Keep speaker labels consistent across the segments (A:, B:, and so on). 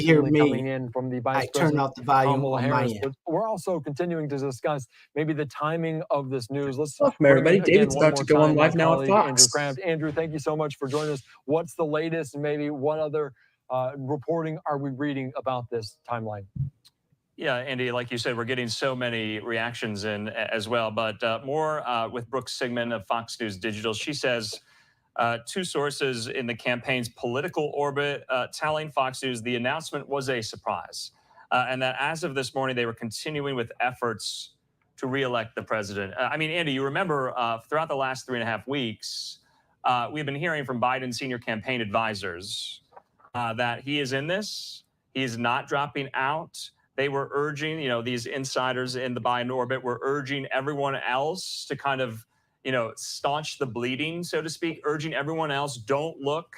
A: hear
B: recently coming
A: me?
B: in from the Vice
A: I turn
B: President
A: out the volume
B: Kamala
A: on my
B: Harris.
A: end.
B: But we're also continuing to discuss maybe the timing of this news. Let's
C: Welcome,
B: bring
C: everybody.
B: in again
C: David's
B: one
C: about
B: more
C: to go on
B: time my
C: live now at
B: colleague Andrew
C: Fox.
B: Kraft. Andrew, thank you so much for joining us. What's the latest, and maybe what other reporting are we reading about this timeline?
D: Yeah, Andy, like you said, we're getting so many reactions in as well, but more with Brooke Sigmund of Fox News Digital. She says two sources in the campaign's political orbit telling Fox News the announcement was a surprise, and that as of this morning, they were continuing with efforts to reelect the president. I mean, Andy, you remember throughout the last 3.5 weeks, we've been hearing from Biden's senior campaign advisors that he is in this, he is not dropping out. They were urging, these insiders in the Biden orbit were urging everyone else to kind of, staunch the bleeding, so to speak, urging everyone else, don't look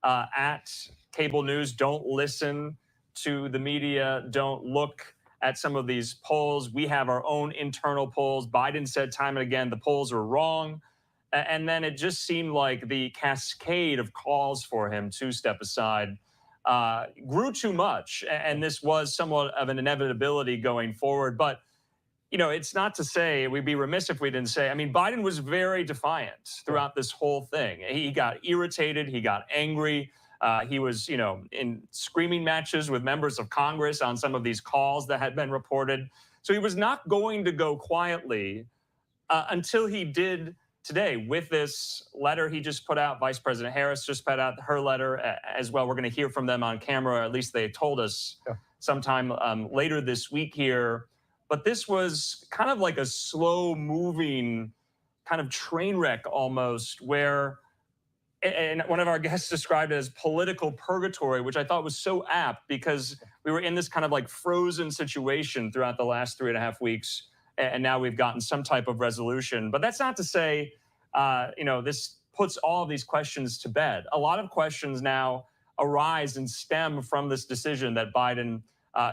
D: at cable news, don't listen to the media, don't look at some of these polls. We have our own internal polls. Biden said time and again, the polls are wrong. And then it just seemed like the cascade of calls for him to step aside grew too much. And this was somewhat of an inevitability going forward. But, it's not to say, we'd be remiss if we didn't say, I mean, Biden was very defiant throughout this whole thing. He got irritated. He got angry. He was, in screaming matches with members of Congress on some of these calls that had been reported. So he was not going to go quietly until he did today with this letter he just put out. Vice President Harris just put out her letter as well. We're going to hear from them on camera, or at least they told us sometime later this week here. But this was kind of like a slow moving kind of train wreck almost, where, and one of our guests described it as political purgatory, which I thought was so apt, because we were in this kind of like frozen situation throughout the last 3.5 weeks. And now we've gotten some type of resolution. But that's not to say, this puts all of these questions to bed. A lot of questions now arise and stem from this decision that Biden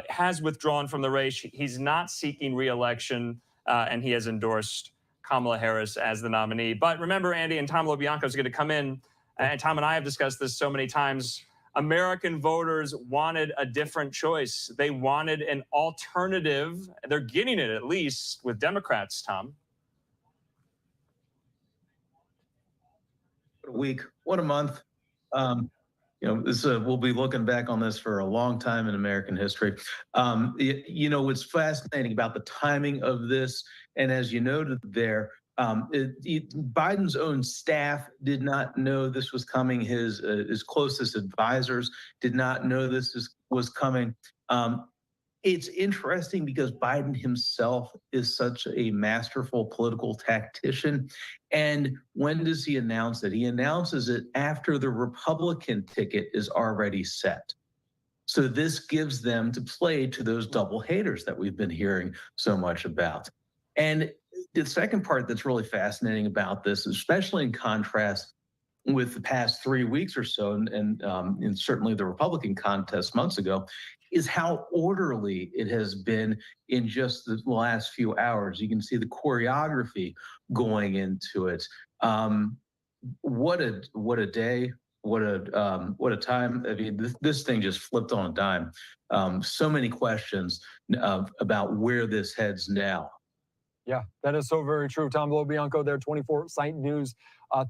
D: has withdrawn from the race. He's not seeking re-election, and he has endorsed Kamala Harris as the nominee. But remember, Andy, and Tom LoBianco is going to come in, and Tom and I have discussed this so many times. American voters wanted a different choice. They wanted an alternative. They're getting it, at least, with Democrats, Tom.
E: What a week. What a month. We'll be looking back on this for a long time in American history. What's fascinating about the timing of this, and as you noted there, Biden's own staff did not know this was coming. His closest advisors did not know this was coming. It's interesting because Biden himself is such a masterful political tactician. And when does he announce it? He announces it after the Republican ticket is already set. So this gives them to play to those double haters that we've been hearing so much about. And the second part that's really fascinating about this, especially in contrast with the past 3 weeks or so, and certainly the Republican contest months ago, is how orderly it has been in just the last few hours. You can see the choreography going into it. What a day! What a time! I mean, this thing just flipped on a dime. So many questions about where this heads now.
B: Yeah, that is so very true. Tom LoBianco there, 24 Site News.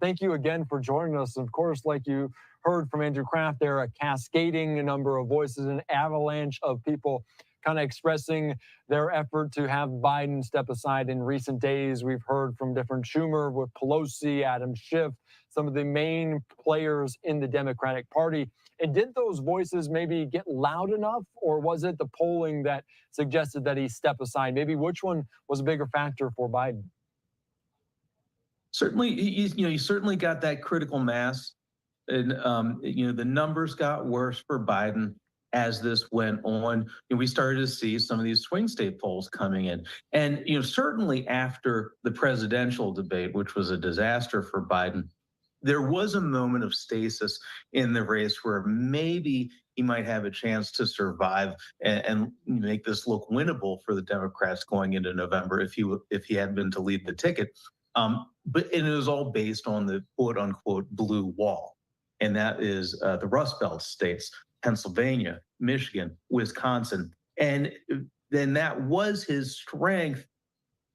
B: Thank you again for joining us. Of course, like you heard from Andrew Kraft there, a cascading number of voices, an avalanche of people kind of expressing their effort to have Biden step aside in recent days. We've heard from different Schumer, with Pelosi, Adam Schiff, some of the main players in the Democratic Party. And did those voices maybe get loud enough, or was it the polling that suggested that he step aside? Maybe which one was a bigger factor for Biden?
E: Certainly, you certainly got that critical mass. And, the numbers got worse for Biden as this went on. And we started to see some of these swing state polls coming in. And, certainly after the presidential debate, which was a disaster for Biden, there was a moment of stasis in the race where maybe he might have a chance to survive and make this look winnable for the Democrats going into November if he had been to lead the ticket. But it was all based on the quote unquote blue wall. And that is the Rust Belt states. Pennsylvania, Michigan, Wisconsin. And then that was his strength,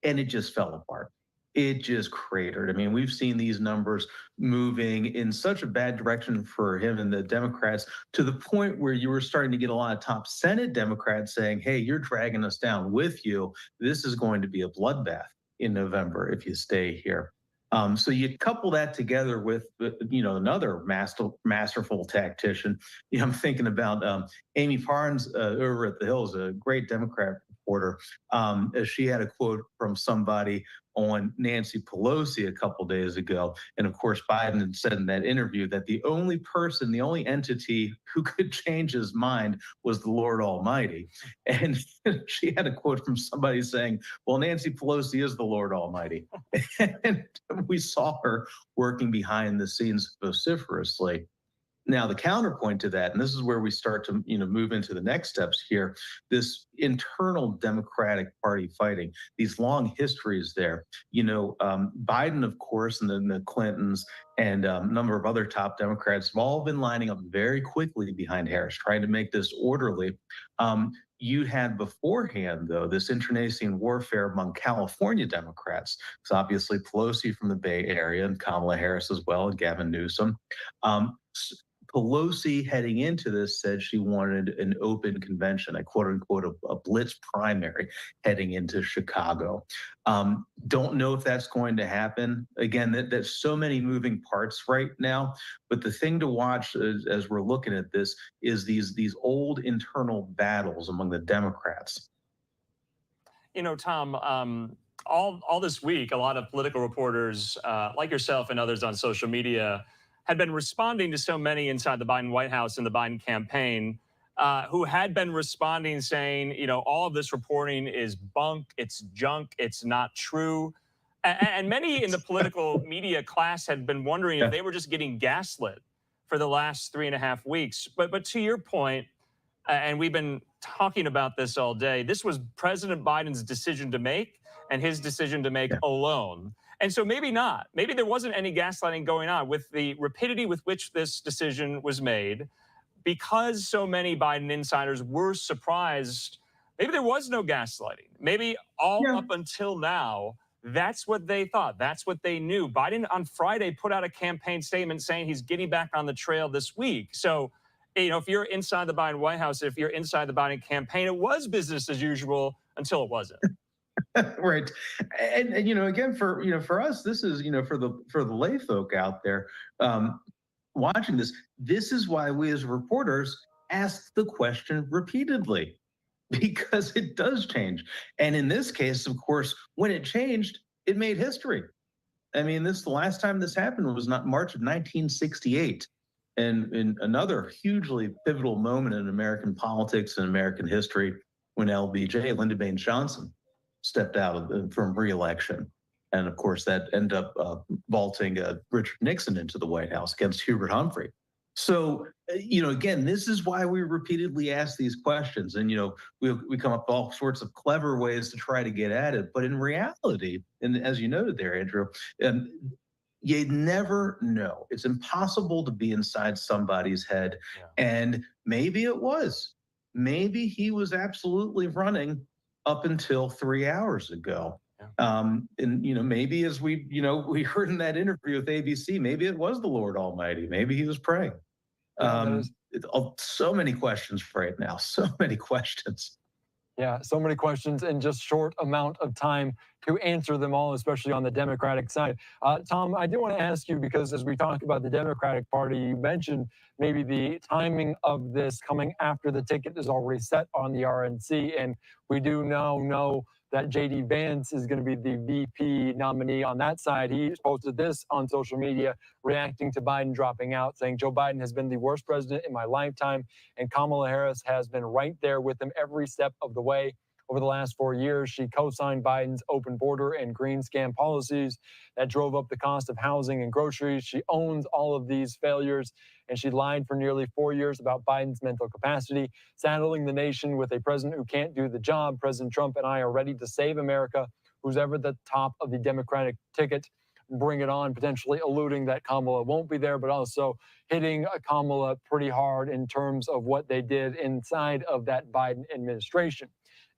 E: and it just fell apart. It just cratered. I mean, we've seen these numbers moving in such a bad direction for him and the Democrats, to the point where you were starting to get a lot of top Senate Democrats saying, hey, you're dragging us down with you. This is going to be a bloodbath in November if you stay here. So you couple that together with, another masterful tactician. I'm thinking about Amy Parnes over at the Hills, a great Democrat reporter. She had a quote from somebody on Nancy Pelosi a couple days ago. And of course, Biden had said in that interview that the only person, the only entity who could change his mind was the Lord Almighty. And she had a quote from somebody saying, well, Nancy Pelosi is the Lord Almighty. And we saw her working behind the scenes vociferously. Now, the counterpoint to that, and this is where we start to move into the next steps here, this internal Democratic Party fighting, these long histories there. Biden, of course, and then the Clintons and a number of other top Democrats have all been lining up very quickly behind Harris, trying to make this orderly. You had beforehand, though, this internecine warfare among California Democrats. It's obviously Pelosi from the Bay Area and Kamala Harris as well, and Gavin Newsom. Pelosi heading into this said she wanted an open convention, a quote unquote, a blitz primary heading into Chicago. Don't know if that's going to happen. Again, there's so many moving parts right now, but the thing to watch as we're looking at this is these old internal battles among the Democrats.
D: Tom, all this week, a lot of political reporters like yourself and others on social media had been responding to so many inside the Biden White House and the Biden campaign who had been responding saying, all of this reporting is bunk, it's junk, it's not true. And many in the political media class had been wondering if they were just getting gaslit for the last 3.5 weeks. But to your point, and we've been talking about this all day, this was President Biden's decision to make, and his decision to make alone. And so maybe not. Maybe there wasn't any gaslighting going on with the rapidity with which this decision was made. Because so many Biden insiders were surprised, maybe there was no gaslighting. Maybe up until now, that's what they thought. That's what they knew. Biden on Friday put out a campaign statement saying he's getting back on the trail this week. So, if you're inside the Biden White House, if you're inside the Biden campaign, it was business as usual until it wasn't.
E: Right. And again, for us, this is, for the lay folk out there watching this is why we as reporters ask the question repeatedly, because it does change. And in this case, of course, when it changed, it made history. I mean, the last time this happened was not March of 1968. And in another hugely pivotal moment in American politics and American history, when LBJ, Lyndon Baines Johnson, stepped out from re-election. And of course, that ended up vaulting Richard Nixon into the White House against Hubert Humphrey. So, again, this is why we repeatedly ask these questions. And, we come up with all sorts of clever ways to try to get at it. But in reality, and as you noted there, Andrew, you never know. It's impossible to be inside somebody's head. And maybe it was. Maybe he was absolutely running up until 3 hours ago. And maybe as we heard in that interview with ABC, maybe it was the Lord Almighty. Maybe he was praying. So many questions right now. So many questions.
B: Yeah, so many questions in just short amount of time to answer them all, especially on the Democratic side. Tom, I do want to ask you, because as we talk about the Democratic Party, you mentioned maybe the timing of this coming after the ticket is already set on the RNC. And we do now know that J.D. Vance is going to be the VP nominee on that side. He posted this on social media, reacting to Biden dropping out, saying, Joe Biden has been the worst president in my lifetime, and Kamala Harris has been right there with him every step of the way. Over the last 4 years, she co-signed Biden's open border and green scam policies that drove up the cost of housing and groceries. She owns all of these failures, and she lied for nearly 4 years about Biden's mental capacity, saddling the nation with a president who can't do the job. President Trump and I are ready to save America, who's ever at the top of the Democratic ticket. bring it on, potentially alluding that Kamala won't be there, but also hitting Kamala pretty hard in terms of what they did inside of that Biden administration.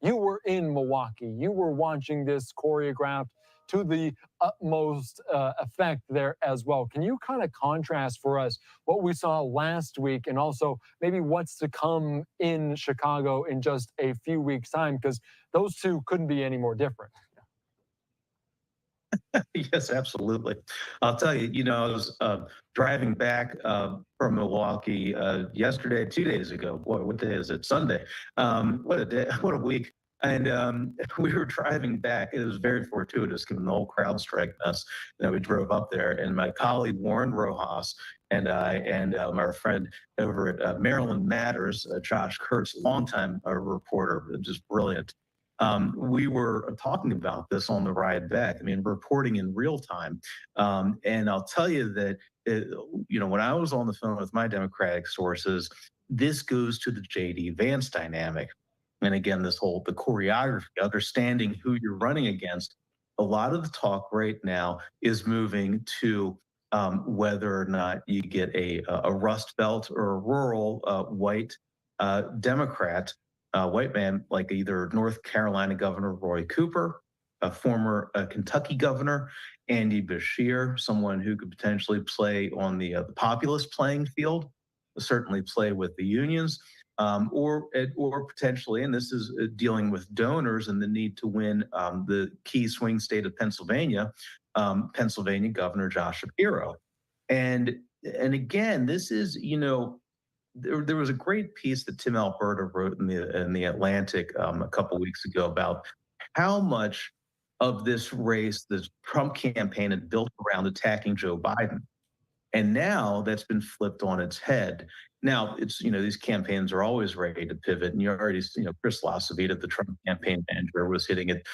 B: You were in Milwaukee. You were watching this choreographed to the utmost effect there as well. Can you kind of contrast for us what we saw last week and also maybe what's to come in Chicago in just a few weeks' time? Because those two couldn't be any more different.
E: Yes, absolutely. I'll tell you, I was driving back from Milwaukee yesterday, 2 days ago. What day is it? Sunday. What a day, what a week. And we were driving back. It was very fortuitous given the whole CrowdStrike mess. We drove up there, and my colleague Warren Rojas and I, and our friend over at Maryland Matters, Josh Kurtz, longtime reporter, just brilliant. We were talking about this on the ride back. I mean, reporting in real time. And I'll tell you that, when I was on the phone with my Democratic sources, this goes to the J.D. Vance dynamic. And again, the choreography, understanding who you're running against. A lot of the talk right now is moving to whether or not you get a Rust Belt or a rural white Democrat, white man, like either North Carolina Governor Roy Cooper, a former Kentucky Governor Andy Beshear, someone who could potentially play on the populist playing field, certainly play with the unions, or potentially, and this is dealing with donors and the need to win the key swing state of Pennsylvania, Pennsylvania Governor Josh Shapiro. And again, this is, there was a great piece that Tim Alberta wrote in the Atlantic a couple of weeks ago about how much of this race, this Trump campaign, had built around attacking Joe Biden. And now that's been flipped on its head. Now, it's, these campaigns are always ready to pivot. And you already, Chris LaCivita, the Trump campaign manager, was hitting at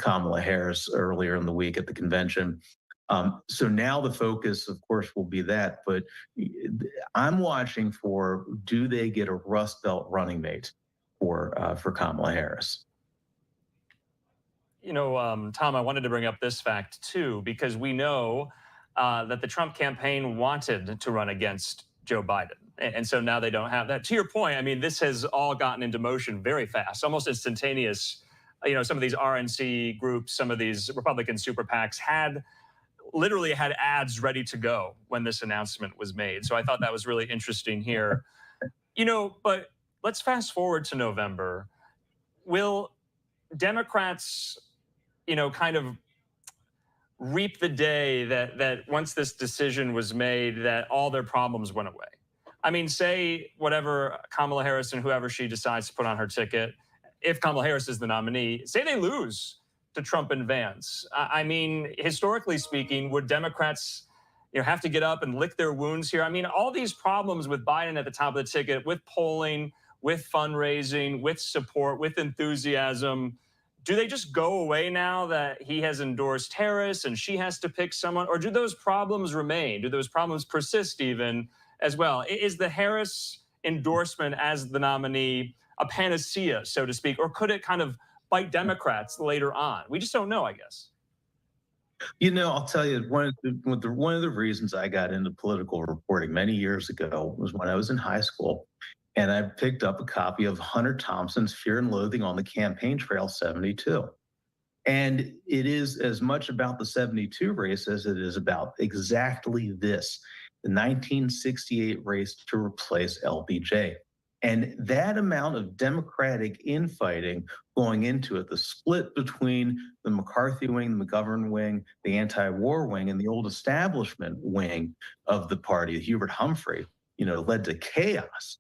E: Kamala Harris earlier in the week at the convention. So now the focus, of course, will be that. But I'm watching for, do they get a Rust Belt running mate for Kamala Harris?
D: Tom, I wanted to bring up this fact, too, because we know that the Trump campaign wanted to run against Joe Biden. And so now they don't have that. To your point, I mean, this has all gotten into motion very fast, almost instantaneous. Some of these RNC groups, some of these Republican super PACs literally had ads ready to go when this announcement was made. So I thought that was really interesting here. But let's fast forward to November. Will Democrats, kind of reap the day that once this decision was made, that all their problems went away? I mean, say whatever Kamala Harris and whoever she decides to put on her ticket, if Kamala Harris is the nominee, say they lose to Trump and Vance. I mean, historically speaking, would Democrats have to get up and lick their wounds here? I mean, all these problems with Biden at the top of the ticket, with polling, with fundraising, with support, with enthusiasm, do they just go away now that he has endorsed Harris and she has to pick someone? Or do those problems remain? Do those problems persist even as well? Is the Harris endorsement as the nominee a panacea, so to speak? Or could it kind of bite Democrats later on? We just don't know, I guess.
E: I'll tell you, one of the reasons I got into political reporting many years ago was when I was in high school. And I picked up a copy of Hunter Thompson's Fear and Loathing on the Campaign Trail 72. And it is as much about the 72 race as it is about exactly this, the 1968 race to replace LBJ. And that amount of Democratic infighting going into it, the split between the McCarthy wing, the McGovern wing, the anti-war wing, and the old establishment wing of the party, Hubert Humphrey, led to chaos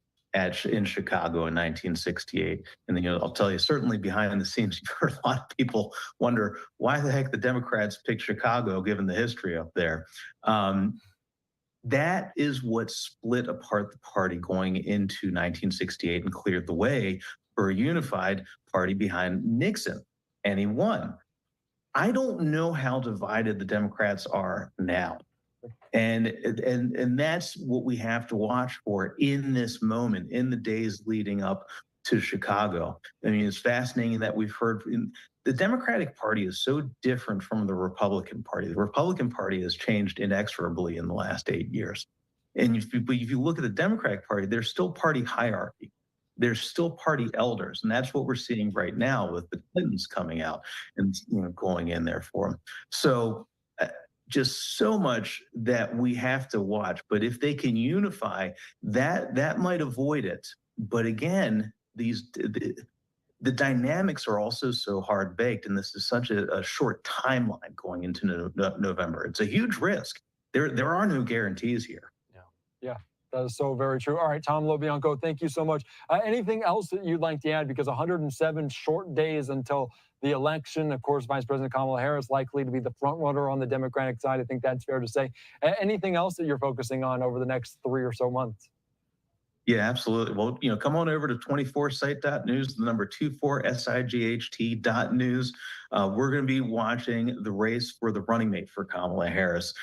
E: in Chicago in 1968. And I'll tell you, certainly behind the scenes, you've heard a lot of people wonder why the heck the Democrats picked Chicago, given the history up there. That is what split apart the party going into 1968 and cleared the way for a unified party behind Nixon. And he won. I don't know how divided the Democrats are now. And that's what we have to watch for in this moment, in the days leading up to Chicago. I mean, it's fascinating that we've heard the Democratic Party is so different from the Republican Party. The Republican Party has changed inexorably in the last 8 years. And but if you look at the Democratic Party, there's still party hierarchy. There's still party elders, and that's what we're seeing right now with the Clintons coming out and going in there for them. So just so much that we have to watch. But if they can unify, that might avoid it. But again, the dynamics are also so hard baked, and this is such a short timeline going into November. It's a huge risk. There are no guarantees here.
B: Yeah, that is so very true. All right, Tom LoBianco, thank you so much. Anything else that you'd like to add? Because 107 short days until the election. Of course, Vice President Kamala Harris likely to be the front runner on the Democratic side. I think that's fair to say. Anything else that you're focusing on over the next 3 or so months?
E: Yeah, absolutely. Well, come on over to 24site.news, the number 24sight.news. We're going to be watching the race for the running mate for Kamala Harris.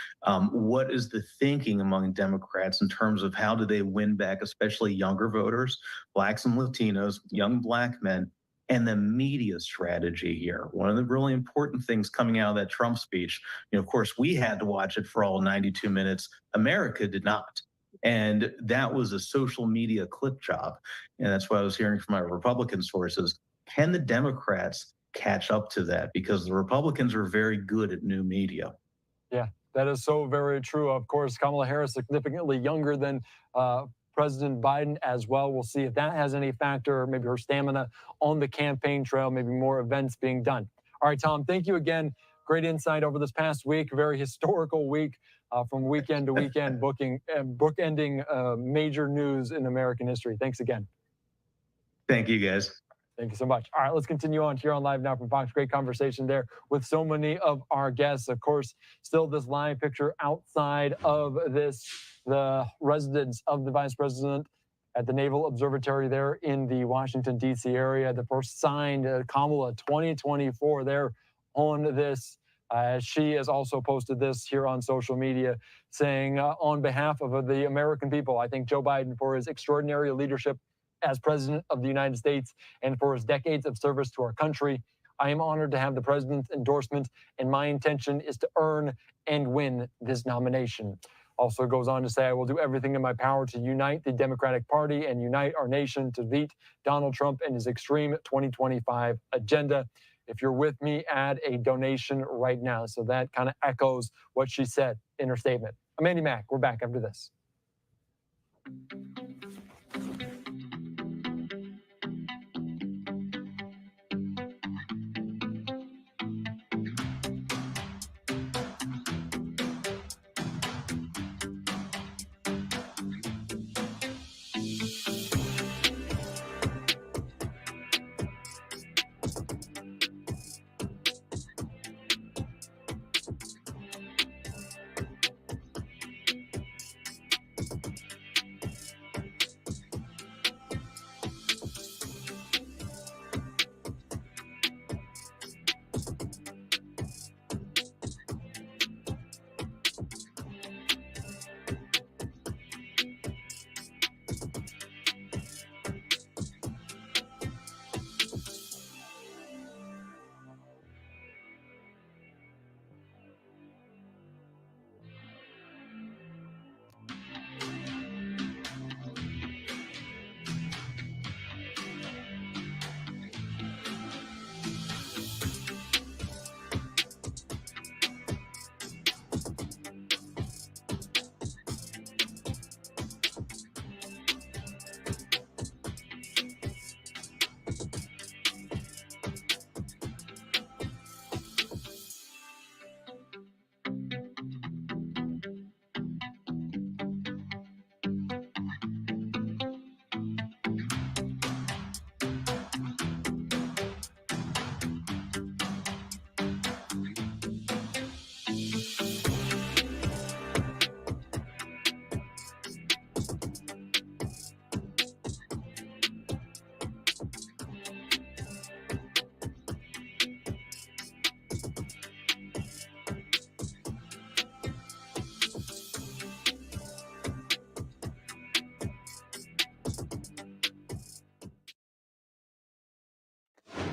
E: What is the thinking among Democrats in terms of how do they win back, especially younger voters, Blacks and Latinos, young Black men, and the media strategy here? One of the really important things coming out of that Trump speech, of course, we had to watch it for all 92 minutes. America did not. And that was a social media clip job. And that's what I was hearing from my Republican sources. Can the Democrats catch up to that? Because the Republicans are very good at new media.
B: Yeah, that is so very true. Of course, Kamala Harris significantly younger than President Biden as well. We'll see if that has any factor, maybe her stamina on the campaign trail, maybe more events being done. All right, Tom, thank you again. Great insight over this past week, very historical week. From weekend to weekend, bookending major news in American history. Thanks again.
E: Thank you, guys.
B: Thank you so much. All right, let's continue on here on Live Now from Fox. Great conversation there with so many of our guests. Of course, still this live picture outside of the residence of the Vice President at the Naval Observatory there in the Washington, D.C. area. The first signed Kamala 2024 there on this. She has also posted this here on social media saying, on behalf of the American people, I thank Joe Biden for his extraordinary leadership as President of the United States and for his decades of service to our country. I am honored to have the President's endorsement, and my intention is to earn and win this nomination. Also goes on to say, I will do everything in my power to unite the Democratic Party and unite our nation to beat Donald Trump and his extreme 2025 agenda. If you're with me, add a donation right now. So that kind of echoes what she said in her statement. I'm Andy Mack. We're back after this.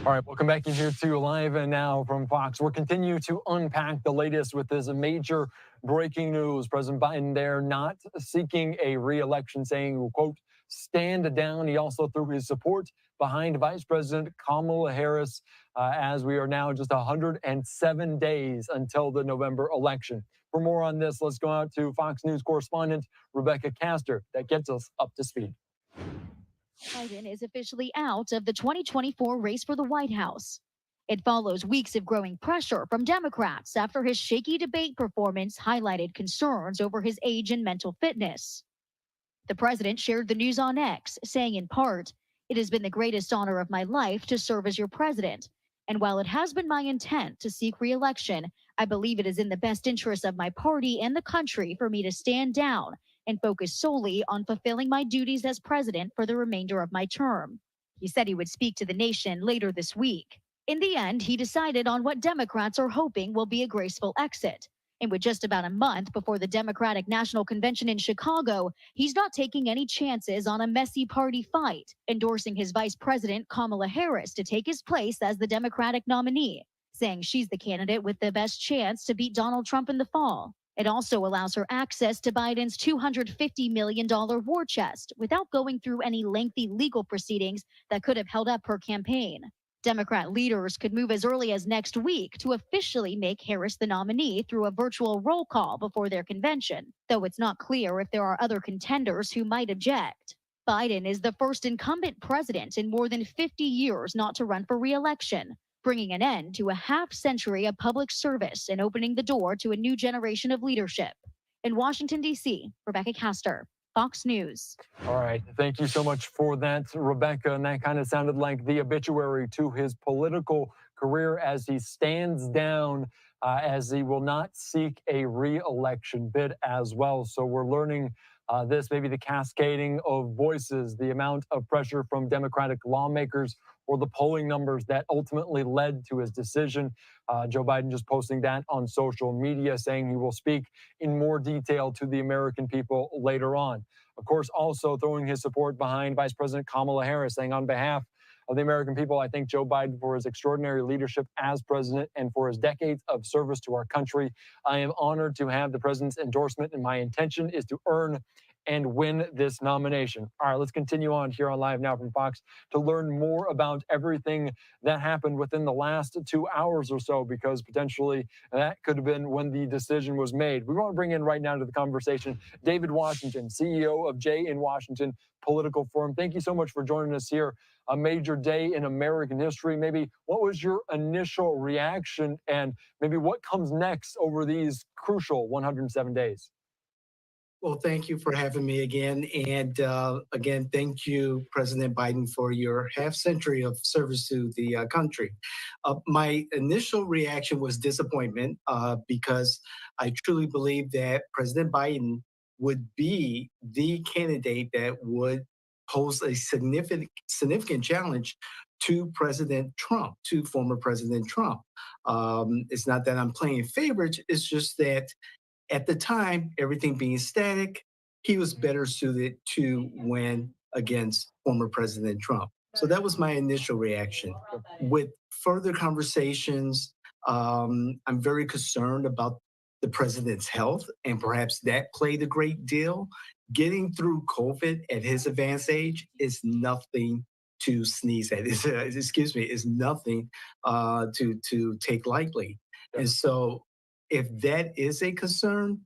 B: All right, welcome back in here to Live and Now from Fox. We'll continue to unpack the latest with this major breaking news. President Biden there not seeking a re-election, saying, quote, stand down. He also threw his support behind Vice President Kamala Harris as we are now just 107 days until the November election. For more on this, let's go out to Fox News correspondent Rebecca Castor that gets us up to speed.
A: Biden is officially out of the 2024 race for the White House. It follows weeks of growing pressure from Democrats after his shaky debate performance highlighted concerns over his age and mental fitness. The president shared the news on X, saying in part, "It has been the greatest honor of my life to serve as your president. And while it has been my intent to seek re-election, I believe it is in the best interest of my party and the country for me to stand down and focus solely on fulfilling my duties as president for the remainder of my term." He said he would speak to the nation later this week. In the end, he decided on what Democrats are hoping will be a graceful exit. And with just about a month before the Democratic National Convention in Chicago, he's not taking any chances on a messy party fight, endorsing his Vice President Kamala Harris to take his place as the Democratic nominee, saying she's the candidate with the best chance to beat Donald Trump in the fall. It also allows her access to Biden's $250 million war chest without going through any lengthy legal proceedings that could have held up her campaign. Democrat leaders could move as early as next week to officially make Harris the nominee through a virtual roll call before their convention, though it's not clear if there are other contenders who might object. Biden is the first incumbent president in more than 50 years not to run for re-election, bringing an end to a half-century of public service and opening the door to a new generation of leadership. In Washington, D.C., Rebecca Castor, Fox News.
B: All right. Thank you so much for that, Rebecca. And that kind of sounded like the obituary to his political career as he stands down, as he will not seek a re-election bid as well. So we're learning this, maybe the cascading of voices, the amount of pressure from Democratic lawmakers, or the polling numbers that ultimately led to his decision. Joe Biden just posting that on social media, saying he will speak in more detail to the American people later on. Of course, also throwing his support behind Vice President Kamala Harris, saying on behalf of the American people, I thank Joe Biden for his extraordinary leadership as president and for his decades of service to our country. I am honored to have the president's endorsement, and my intention is to earn and win this nomination. All right, let's continue on here on Live Now from Fox to learn more about everything that happened within the last 2 hours or so, because potentially that could have been when the decision was made. We want to bring in right now to the conversation David Washington, CEO of J&Washington Political Forum. Thank you so much for joining us here. A major day in American history. Maybe what was your initial reaction, and maybe what comes next over these crucial 107 days?
C: Well, thank you for having me again. And again, thank you, President Biden, for your half century of service to the country. My initial reaction was disappointment because I truly believe that President Biden would be the candidate that would pose a significant challenge to President Trump, to former President Trump. It's not that I'm playing favorites, it's just that at the time, everything being static, he was better suited to win against former President Trump. So that was my initial reaction. With further conversations, I'm very concerned about the president's health, and perhaps that played a great deal. Getting through COVID at his advanced age is nothing to sneeze at. Is nothing to take lightly. And so, if that is a concern,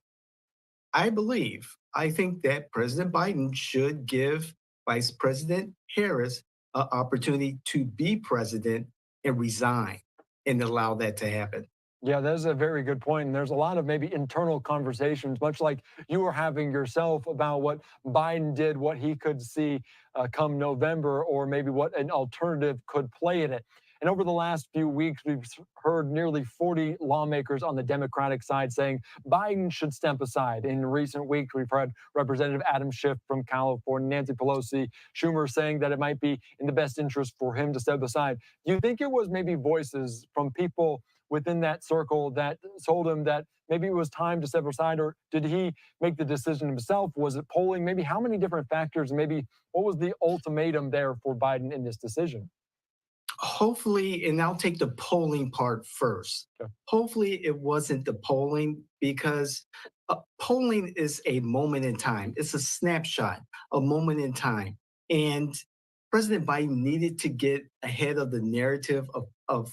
C: I think that President Biden should give Vice President Harris an opportunity to be president and resign and allow that to happen.
B: Yeah, that's a very good point. And there's a lot of maybe internal conversations, much like you were having yourself, about what Biden did, what he could see come November, or maybe what an alternative could play in it. And over the last few weeks, we've heard nearly 40 lawmakers on the Democratic side saying Biden should step aside. In recent weeks, we've heard Representative Adam Schiff from California, Nancy Pelosi, Schumer saying that it might be in the best interest for him to step aside. Do you think it was maybe voices from people within that circle that told him that maybe it was time to step aside, or did he make the decision himself? Was it polling? Maybe how many different factors? Maybe what was the ultimatum there for Biden in this decision?
C: Hopefully, and I'll take the polling part first.
B: Okay.
C: Hopefully, it wasn't the polling because polling is a moment in time. It's a snapshot, a moment in time. And President Biden needed to get ahead of the narrative of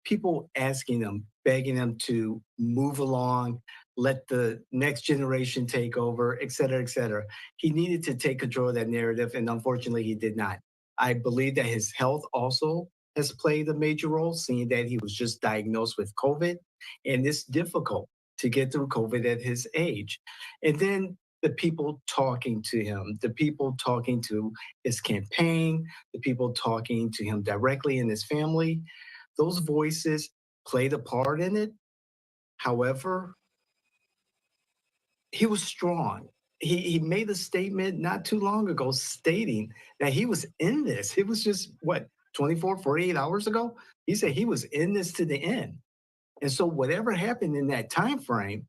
C: people asking him, begging him to move along, let the next generation take over, et cetera, et cetera. He needed to take control of that narrative, and unfortunately, he did not. I believe that his health also has played a major role, seeing that he was just diagnosed with COVID, and it's difficult to get through COVID at his age. And then the people talking to him, the people talking to his campaign, the people talking to him directly and his family, those voices played a part in it. However, he was strong. He made a statement not too long ago stating that he was in this. It was just what, 24, 48 hours ago? He said he was in this to the end. And so whatever happened in that time frame,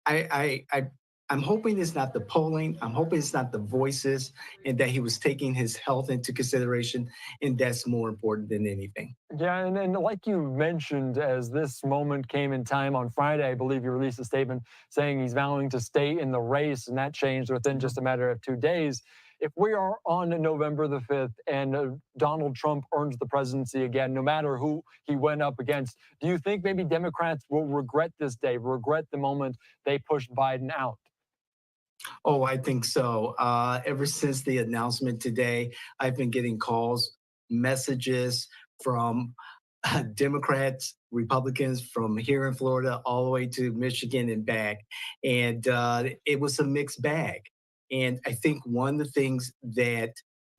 C: I'm hoping it's not the polling. I'm hoping it's not the voices, and that he was taking his health into consideration, and that's more important than anything.
B: Yeah, and like you mentioned, as this moment came in time on Friday, I believe you released a statement saying he's vowing to stay in the race, and that changed within just a matter of 2 days. If we are on November the 5th and Donald Trump earns the presidency again, no matter who he went up against, do you think maybe Democrats will regret this day, regret the moment they pushed Biden out?
C: Oh, I think so. Ever since the announcement today, I've been getting calls, messages from Democrats, Republicans from here in Florida all the way to Michigan and back. And it was a mixed bag. And I think one of the things that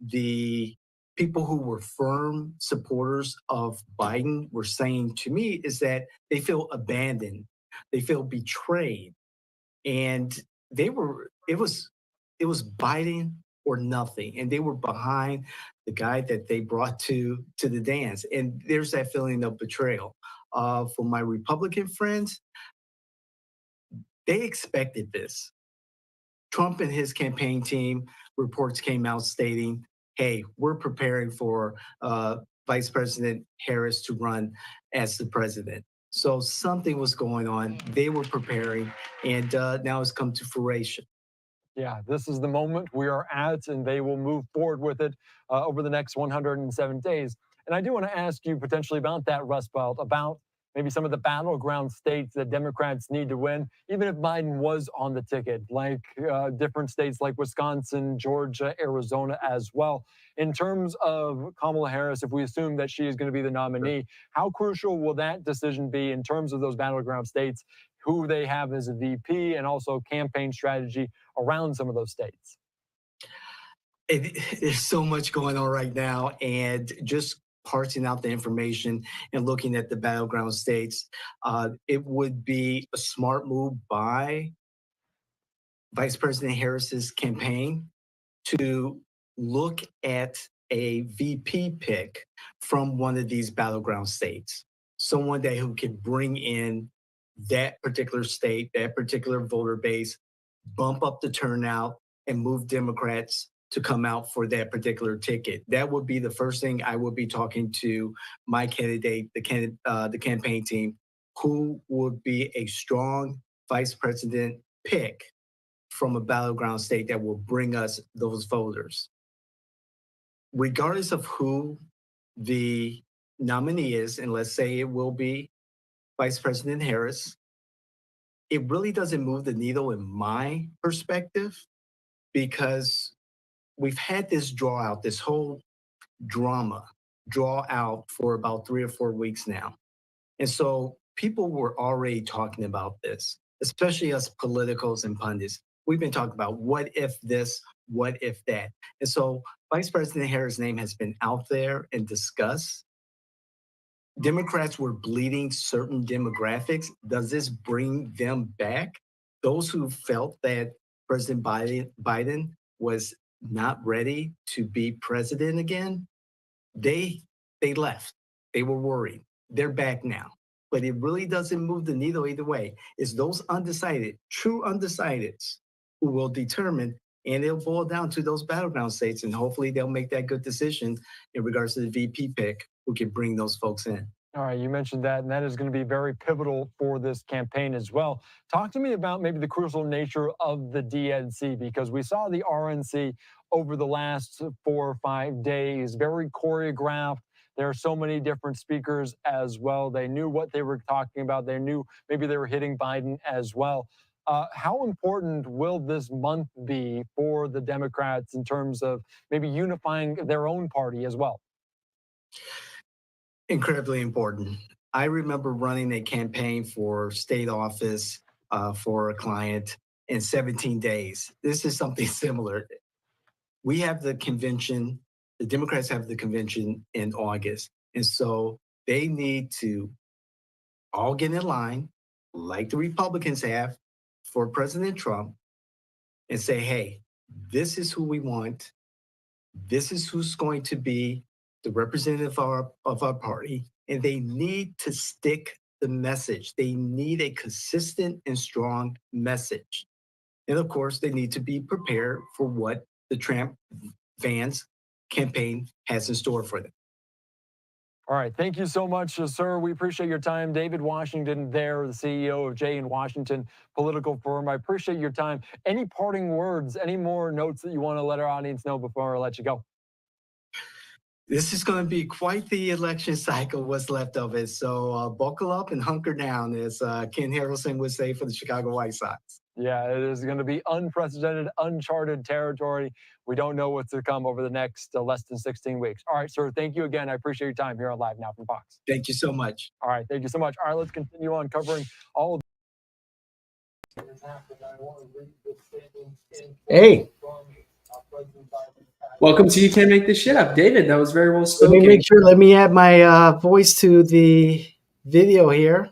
C: the people who were firm supporters of Biden were saying to me is that they feel abandoned, they feel betrayed, and it was Biden or nothing, and they were behind the guy that they brought to the dance, and there's that feeling of betrayal. For my Republican friends, they expected this. Trump and his campaign team reports came out stating, "Hey, we're preparing for Vice President Harris to run as the president." So something was going on. They were preparing, and now it's come to fruition.
B: Yeah, this is the moment we are at, and they will move forward with it over the next 107 days. And I do want to ask you potentially about that Rust Belt, about maybe some of the battleground states that Democrats need to win, even if Biden was on the ticket, like different states like Wisconsin, Georgia, Arizona as well. In terms of Kamala Harris, if we assume that she is going to be the nominee, how crucial will that decision be in terms of those battleground states, who they have as a VP, and also campaign strategy around some of those states?
C: There's so much going on right now, and just parsing out the information and looking at the battleground states, it would be a smart move by Vice President Harris's campaign to look at a VP pick from one of these battleground states, someone that who can bring in that particular state, that particular voter base, bump up the turnout, and move Democrats to come out for that particular ticket. That would be the first thing I would be talking to my candidate, the campaign team, who would be a strong vice president pick from a battleground state that will bring us those voters. Regardless of who the nominee is, and let's say it will be Vice President Harris, it really doesn't move the needle in my perspective, because we've had this draw out, this whole drama draw out for about 3 or 4 weeks now. And so people were already talking about this, especially us politicals and pundits. We've been talking about what if this, what if that. And so Vice President Harris' name has been out there and discussed. Democrats were bleeding certain demographics. Does this bring them back? Those who felt that President Biden was not ready to be president again, they left. They were worried. They're back now. But it really doesn't move the needle either way. It's those undecided, true undecideds, who will determine, and it'll boil down to those battleground states, and hopefully they'll make that good decision in regards to the VP pick who can bring those folks in.
B: All right, you mentioned that, and that is going to be very pivotal for this campaign as well. Talk to me about maybe the crucial nature of the DNC, because we saw the RNC over the last 4 or 5 days, very choreographed. There are so many different speakers as well. They knew what they were talking about. They knew maybe they were hitting Biden as well. How important will this month be for the Democrats in terms of maybe unifying their own party as well?
C: Incredibly important. I remember running a campaign for state office for a client in 17 days. This is something similar. We have the convention, the Democrats have the convention in August. And so they need to all get in line, like the Republicans have for President Trump, and say, hey, this is who we want. This is who's going to be the representative of our party, and they need to stick the message. They need a consistent and strong message. And of course, they need to be prepared for what the Trump Vance campaign has in store for them.
B: All right. Thank you so much, sir. We appreciate your time. David Washington there, the CEO of J&Washington political firm. I appreciate your time. Any parting words, any more notes that you want to let our audience know before I let you go?
C: This is going to be quite the election cycle, what's left of it. So buckle up and hunker down, as Ken Harrelson would say for the Chicago White Sox.
B: Yeah, it is going to be unprecedented, uncharted territory. We don't know what's to come over the next less than 16 weeks. All right, sir, thank you again. I appreciate your time here on Live Now from Fox.
C: Thank you so much.
B: All right, thank you so much. All right, let's continue on covering all of.
F: Hey. Welcome to You Can't Make This Shit Up. David, that was very well spoken.
C: Let me add my voice to the video here.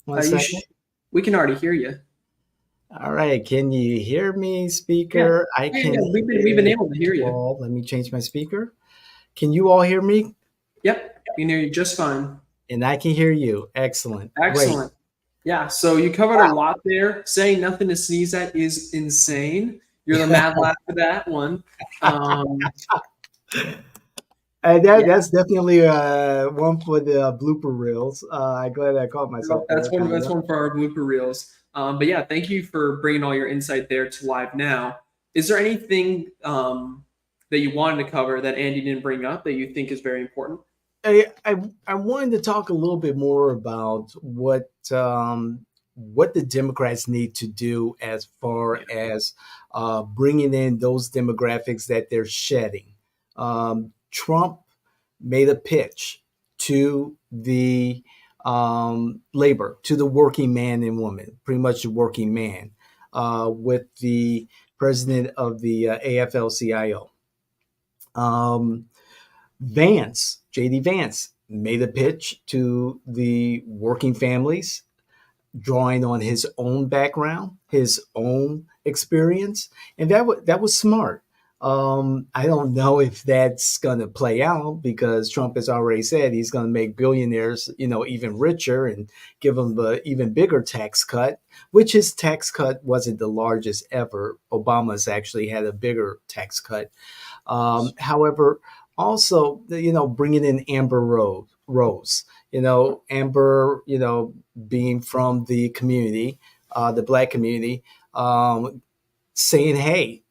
C: One second.
F: We can already hear you.
C: All right. Can you hear me, speaker?
F: Yeah. We've been able to hear you.
C: Well, let me change my speaker. Can you all hear me?
F: Yep. We can hear you just fine.
C: And I can hear you. Excellent.
F: Excellent. Great. Yeah. So you covered a lot there. Saying nothing to sneeze at is insane. You're the mad laugh for that one.
C: That's definitely one for the blooper reels. I'm glad I caught myself.
F: That's one for our blooper reels. But yeah, thank you for bringing all your insight there to Live Now. Is there anything that you wanted to cover that Andy didn't bring up that you think is very important?
C: I wanted to talk a little bit more about what the Democrats need to do as far as bringing in those demographics that they're shedding. Trump made a pitch to the labor, to the working man and woman, pretty much the working man, with the president of the AFL-CIO. J.D. Vance, made a pitch to the working families, drawing on his own background, his own experience, and that was smart. I don't know if that's going to play out, because Trump has already said he's going to make billionaires, even richer, and give them an even bigger tax cut, which his tax cut wasn't the largest ever. Obama's actually had a bigger tax cut. However, also, bringing in Amber Rose, Amber, being from the community, the Black community, saying, hey,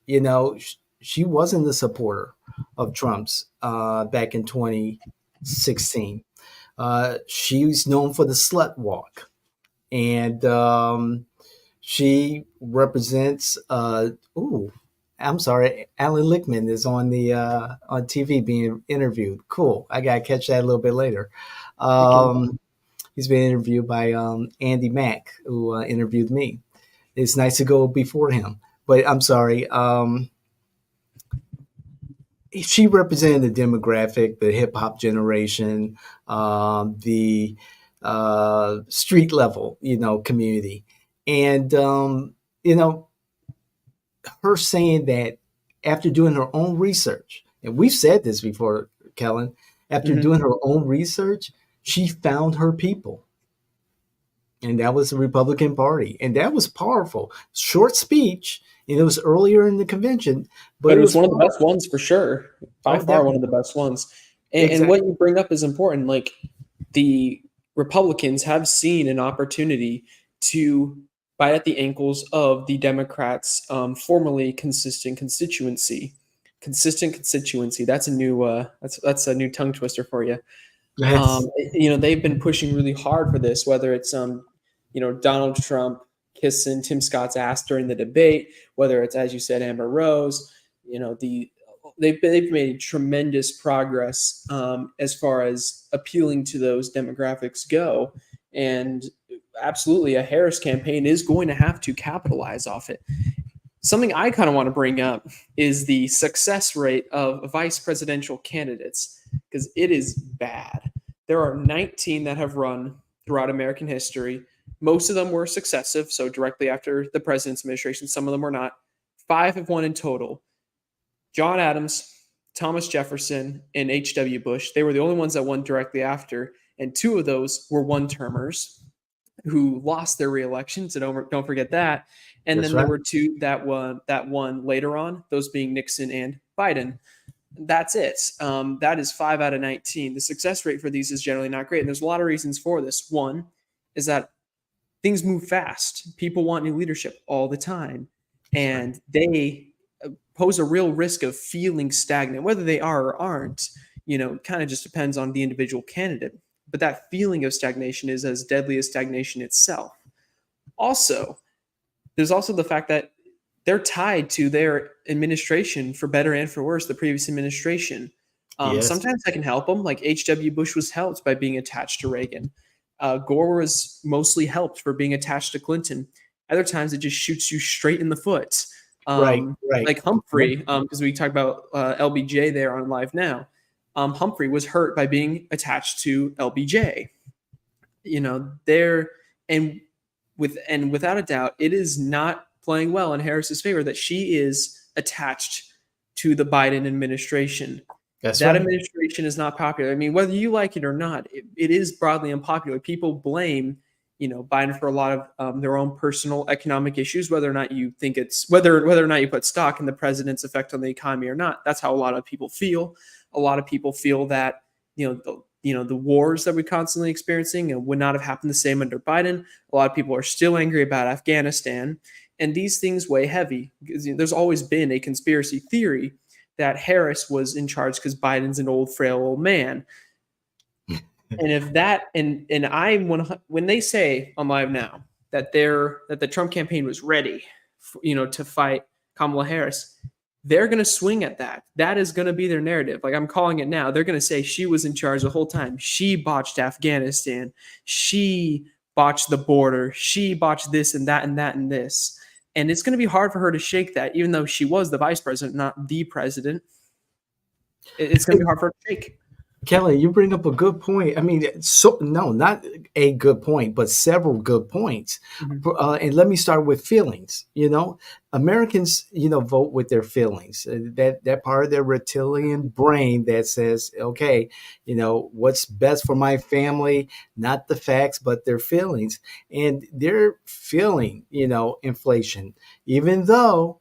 C: she wasn't a supporter of Trump's back in 2016. She's known for the slut walk. And she represents, I'm sorry, Alan Lichtman is on the on TV being interviewed. Cool. I got to catch that a little bit later. He's been interviewed by Andy Mack, who interviewed me. It's nice to go before him. But I'm sorry. She represented the demographic, the hip hop generation, the street level, community. And, her saying that after doing her own research, and we've said this before, Kellen, after doing her own research, she found her people. And that was the Republican Party. And that was powerful. Short speech. And it was earlier in the convention.
F: But it was one of the best ones for sure. By far, one of the best ones. And what you bring up is important. Like, the Republicans have seen an opportunity to bite at the ankles of the Democrats' formerly consistent constituency. Consistent constituency. That's a new that's a new tongue twister for you.
C: Yes.
F: They've been pushing really hard for this, whether it's Donald Trump kissing Tim Scott's ass during the debate, whether it's, as you said, Amber Rose. They've made tremendous progress as far as appealing to those demographics go, and absolutely, a Harris campaign is going to have to capitalize off it. Something I kind of want to bring up is the success rate of vice presidential candidates, because it is bad. There are 19 that have run throughout American history. Most of them were successive, so directly after the president's administration. Some of them were not. 5 have won in total. John Adams, Thomas Jefferson, and H.W. Bush. They were the only ones that won directly after, and 2 of those were one-termers who lost their reelection, so don't forget that. And
C: That's
F: then
C: right.
F: there were 2 that won later on, those being Nixon and Biden. That's it. That is 5 out of 19. The success rate for these is generally not great, and there's a lot of reasons for this. One is that things move fast. People want new leadership all the time, and they pose a real risk of feeling stagnant. Whether they are or aren't, kind of just depends on the individual candidate. But that feeling of stagnation is as deadly as stagnation itself. Also, there's also the fact that they're tied to their administration, for better and for worse, the previous administration.
C: Yes.
F: Sometimes that can help them. Like H.W. Bush was helped by being attached to Reagan. Gore was mostly helped for being attached to Clinton. Other times it just shoots you straight in the foot.
C: Right.
F: Like Humphrey, because we talked about LBJ there on LiveNow. Humphrey was hurt by being attached to LBJ. Without a doubt, it is not playing well in Harris's favor that she is attached to the Biden administration.
C: That
F: right. Administration is not popular. I mean, whether you like it or not, it is broadly unpopular. People blame, Biden for a lot of their own personal economic issues, whether or not you think whether or not you put stock in the president's effect on the economy or not. That's how a lot of people feel. A lot of people feel that, the wars that we're constantly experiencing would not have happened the same under Biden. A lot of people are still angry about Afghanistan, and these things weigh heavy. There's always been a conspiracy theory that Harris was in charge because Biden's an old, frail old man. And if that, when they say on LiveNow that the Trump campaign was ready, to fight Kamala Harris, they're going to swing at that. That is going to be their narrative. Like, I'm calling it now. They're going to say she was in charge the whole time. She botched Afghanistan. She botched the border. She botched this and that and that and this. And it's going to be hard for her to shake that, even though she was the vice president, not the president. It's going to be hard for her to shake.
C: Kelly, you bring up a good point. I mean, not a good point, but several good points. Mm-hmm. And let me start with feelings. Americans, vote with their feelings. That part of their reptilian brain that says, okay, what's best for my family, not the facts, but their feelings. And they're feeling, inflation, even though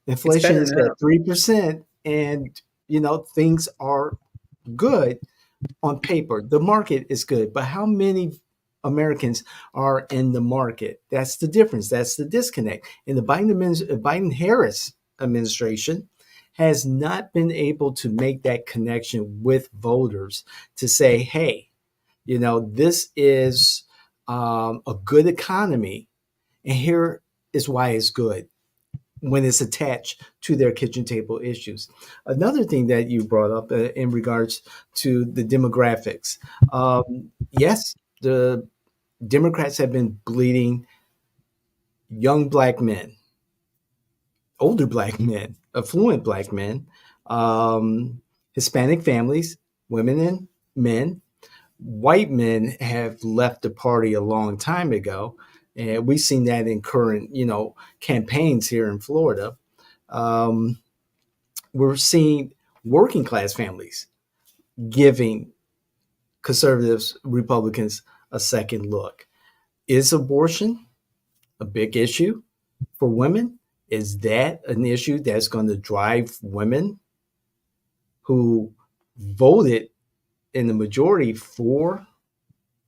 C: inflation is at 3% and, things are good on paper. The market is good, but how many Americans are in the market? That's the difference. That's the disconnect. And the Biden-Harris administration has not been able to make that connection with voters to say, hey, this is a good economy, and here is why it's good, when it's attached to their kitchen table issues. Another thing that you brought up in regards to the demographics. Yes, the Democrats have been bleeding young Black men, older Black men, affluent Black men, Hispanic families, women and men. White men have left the party a long time ago. And we've seen that in current, campaigns here in Florida. We're seeing working class families giving conservatives, Republicans a second look. Is abortion a big issue for women? Is that an issue that's going to drive women who voted in the majority for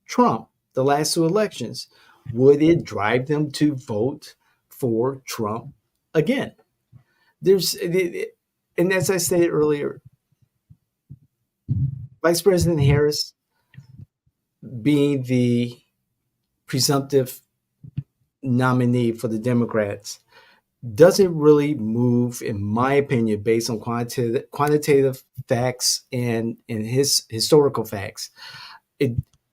C: Trump the last two elections, would it drive them to vote for Trump again? And as I stated earlier, Vice President Harris being the presumptive nominee for the Democrats doesn't really move, in my opinion, based on quantitative facts and his historical facts.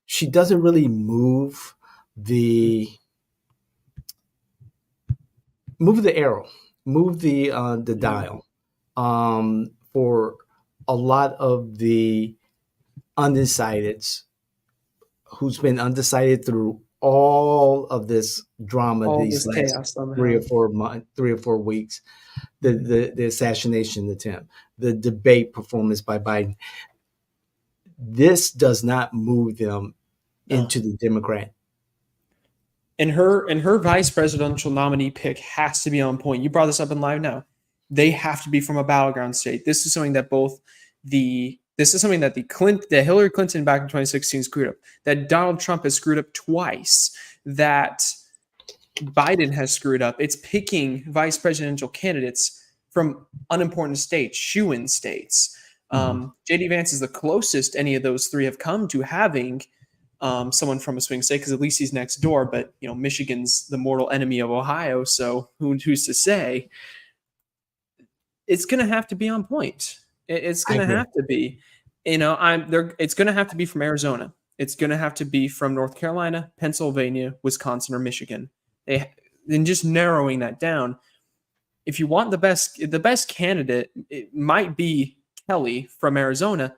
C: She doesn't really move the arrow, move the dial for a lot of the undecideds who's been undecided through all of this drama
F: All
C: these
F: this
C: last
F: chaos somehow.
C: 3 or 4 weeks, the assassination attempt, the debate performance by Biden. This does not move them into the Democrat.
F: And her vice presidential nominee pick has to be on point. You brought this up in LiveNow. They have to be from a battleground state. This is something that that Hillary Clinton back in 2016 screwed up, that Donald Trump has screwed up twice, that Biden has screwed up. It's picking vice presidential candidates from unimportant states, shoo-in states. J.D. Vance is the closest any of those three have come to having someone from a swing state, because at least he's next door. But Michigan's the mortal enemy of Ohio, so who's to say? It's going to have to be on point. It's going to have to be. It's going to have to be from Arizona. It's going to have to be from North Carolina, Pennsylvania, Wisconsin, or Michigan. Then just narrowing that down. If you want the best candidate, it might be Kelly from Arizona.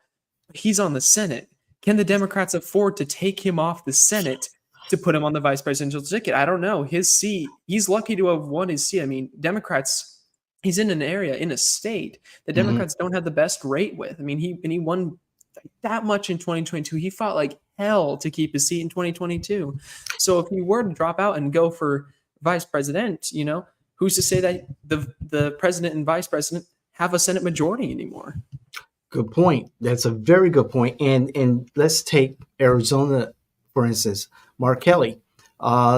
F: But he's on the Senate. Can the Democrats afford to take him off the Senate to put him on the vice presidential ticket? I don't know. His seat, he's lucky to have won his seat. I mean, Democrats, he's in an area, in a state that Democrats don't have the best rate with. I mean, he won that much in 2022. He fought like hell to keep his seat in 2022. So if he were to drop out and go for vice president, who's to say that the president and vice president have a Senate majority anymore?
C: Good point. That's a very good point. And let's take Arizona, for instance. Mark Kelly,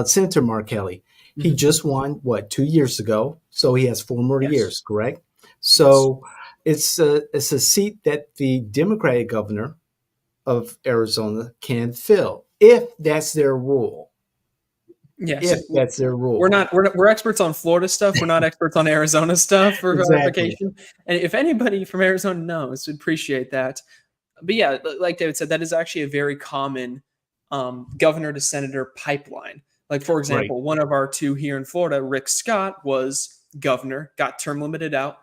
C: Senator Mark Kelly. He just won, 2 years ago? So he has 4 more years, correct? So it's a seat that the Democratic governor of Arizona can fill, if that's their rule.
F: Yes,
C: if that's their rule.
F: We're experts on Florida stuff. We're not experts on Arizona stuff for clarification. And if anybody from Arizona knows, we'd appreciate that. But yeah, like David said, that is actually a very common governor to senator pipeline. Like, for example, one of our two here in Florida, Rick Scott, was governor, got term limited out,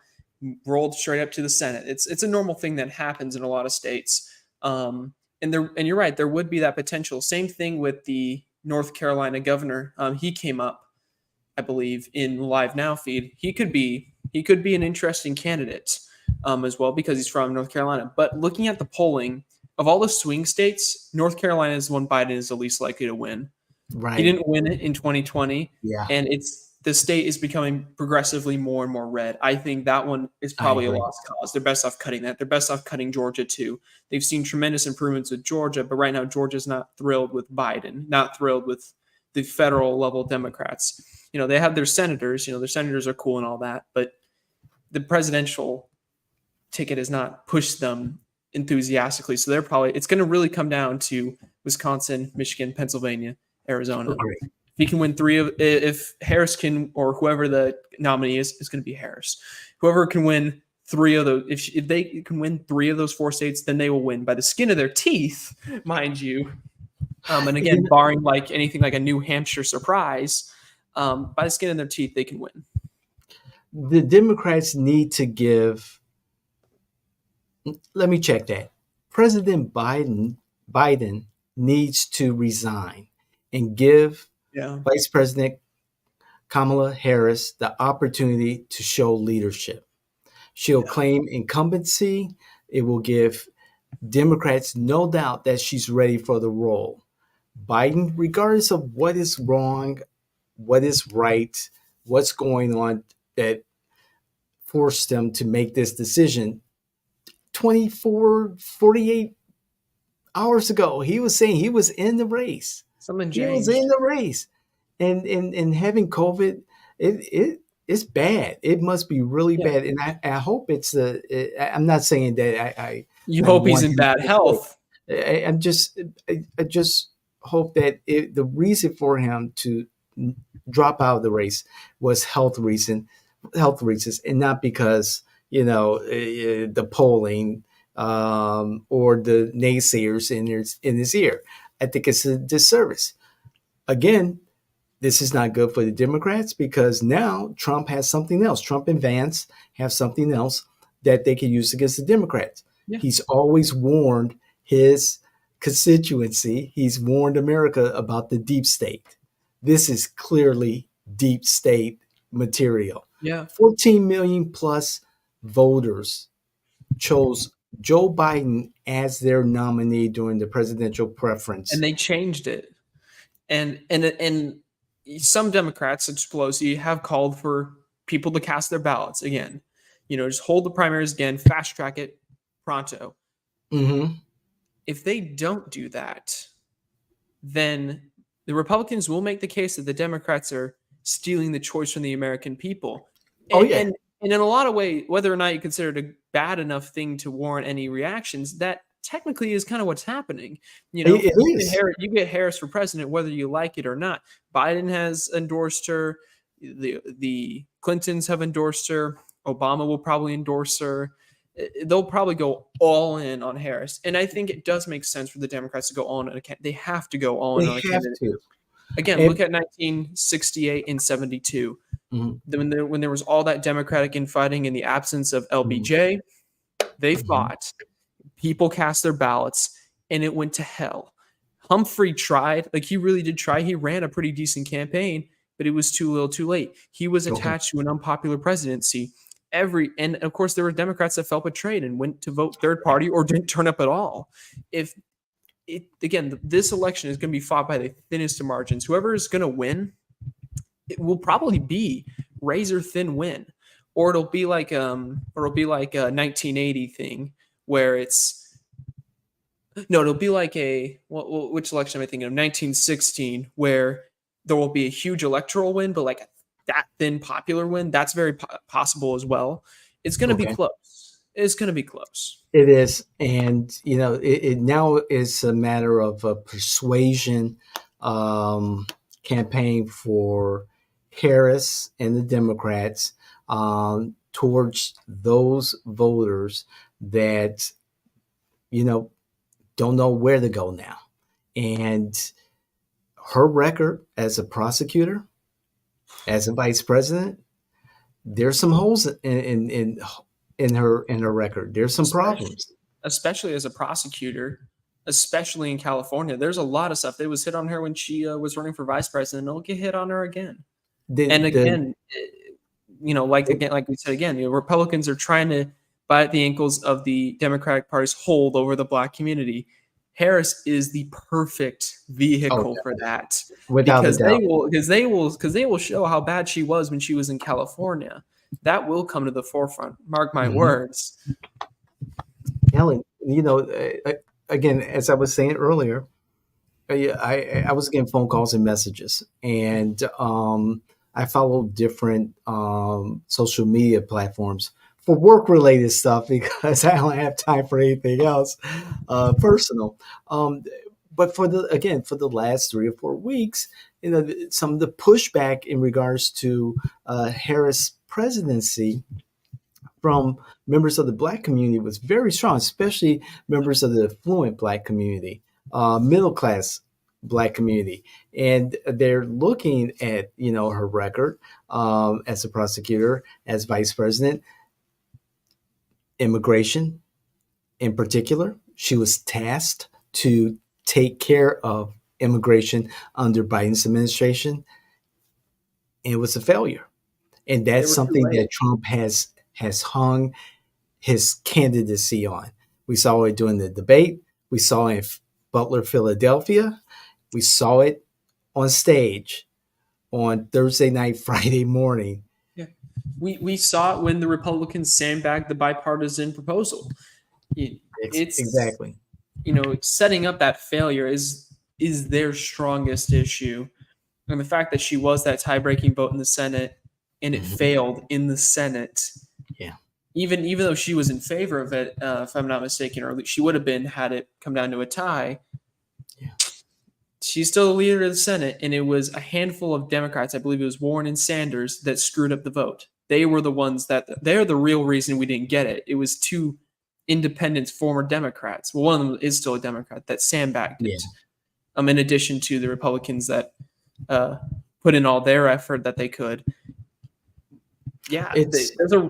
F: rolled straight up to the Senate. It's a normal thing that happens in a lot of states. And you're right, there would be that potential. Same thing with the North Carolina governor. He came up, I believe, in LiveNow feed. He could be an interesting candidate as well, because he's from North Carolina. But looking at the polling of all the swing states, North Carolina is one Biden is the least likely to win.
C: Right.
F: He didn't win it in 2020.
C: Yeah.
F: And the state is becoming progressively more and more red. I think that one is probably a lost cause. They're best off cutting that. They're best off cutting Georgia too. They've seen tremendous improvements with Georgia, but right now Georgia's not thrilled with Biden, not thrilled with the federal level Democrats. They have their senators. Their senators are cool and all that, but the presidential ticket has not pushed them enthusiastically. So it's going to really come down to Wisconsin, Michigan, Pennsylvania, Arizona. If he can win if Harris can, or whoever the nominee is going to be Harris. Whoever can win 3 of those, if they can win 3 of those 4 states, then they will win by the skin of their teeth, mind you. And again, barring like anything like a New Hampshire surprise, by the skin of their teeth, they can win.
C: The Democrats need to give. Let me check that. President Biden needs to resign and give Vice President Kamala Harris the opportunity to show leadership. She'll claim incumbency. It will give Democrats no doubt that she's ready for the role. Biden, regardless of what is wrong, what is right, what's going on that forced them to make this decision, 48 hours ago, he was saying he was in the race.
F: Something
C: He was
F: changed.
C: in the race, and having COVID, it's bad. It must be really
F: Yeah.
C: bad. And I hope it's I'm not saying that
F: You
C: I
F: hope he's
C: want
F: in
C: him
F: bad
C: to quit.
F: health.
C: I just hope that the reason for him to drop out of the race was health reasons, and not because the polling or the naysayers in his ear. I think it's a disservice. Again, this is not good for the Democrats because now Trump has something else. Trump and Vance have something else that they can use against the Democrats.
F: Yeah.
C: He's always warned his constituency, he's warned America about the deep state. This is clearly deep state material.
F: Yeah.
C: 14 million plus voters chose Joe Biden as their nominee during the presidential preference.
F: And they changed it. And some Democrats, such as Pelosi, have called for people to cast their ballots again. Just hold the primaries again, fast track it pronto.
C: Mm-hmm.
F: If they don't do that, then the Republicans will make the case that the Democrats are stealing the choice from the American people.
C: Oh, yeah.
F: And in a lot of ways, whether or not you consider it a bad enough thing to warrant any reactions, that technically is kind of what's happening.
C: It is.
F: You get Harris for president, whether you like it or not. Biden has endorsed her. The Clintons have endorsed her. Obama will probably endorse her. They'll probably go all in on Harris. And I think it does make sense for the Democrats to go all in. They have to go all in on a candidate. Again, look at 1968 and 72.
C: Mm-hmm.
F: When there was all that Democratic infighting in the absence of LBJ, they fought. People cast their ballots, and it went to hell. Humphrey tried. He really did try. He ran a pretty decent campaign, but it was too little too late. He was attached to an unpopular presidency. And of course, there were Democrats that felt betrayed and went to vote third party or didn't turn up at all. Again, this election is going to be fought by the thinnest of margins. Whoever is going to win, it will probably be razor thin win, or it'll be like a 1980 thing where it'll be like which election am I thinking of? 1916, where there will be a huge electoral win, but that thin popular win. That's very possible as well. It's going to be close. It's going to be close.
C: It is. And, it now is a matter of a persuasion campaign for Harris and the Democrats towards those voters that, don't know where to go now. And her record as a prosecutor, as a vice president, there's some holes in her record. There's some problems,
F: especially as a prosecutor, especially in California. There's a lot of stuff that was hit on her when she was running for vice president. It'll get hit on her again. Like we said again, Republicans are trying to bite at the ankles of the Democratic Party's hold over the Black community. Harris is the perfect vehicle for that,
C: without a doubt.
F: Because they will show how bad she was when she was in California. That will come to the forefront. Mark my words.
C: Ellen, again, as I was saying earlier, I was getting phone calls and messages, and I follow different social media platforms for work-related stuff because I don't have time for anything else personal. But for the last 3 or 4 weeks, some of the pushback in regards to Harris' presidency from members of the Black community was very strong, especially members of the affluent Black community, middle-class Black community. And they're looking at, her record as a prosecutor, as vice president. Immigration, in particular, she was tasked to take care of immigration under Biden's administration, and it was a failure. And that's something that Trump has hung his candidacy on. We saw it during the debate. We saw it in Butler, Philadelphia. We saw it on stage on Thursday night, Friday morning.
F: We saw it when the Republicans sandbagged the bipartisan proposal.
C: Exactly.
F: setting up that failure is their strongest issue. And the fact that she was that tie-breaking vote in the Senate and it failed in the Senate.
C: Yeah.
F: Even though she was in favor of it, if I'm not mistaken, or she would have been had it come down to a tie.
C: Yeah.
F: She's still the leader of the Senate, and it was a handful of Democrats, I believe it was Warren and Sanders, that screwed up the vote. They were the ones they're the real reason we didn't get it. It was two independents, former Democrats. Well, one of them is still a Democrat that sandbagged it. In addition to the Republicans that put in all their effort that they could. Yeah,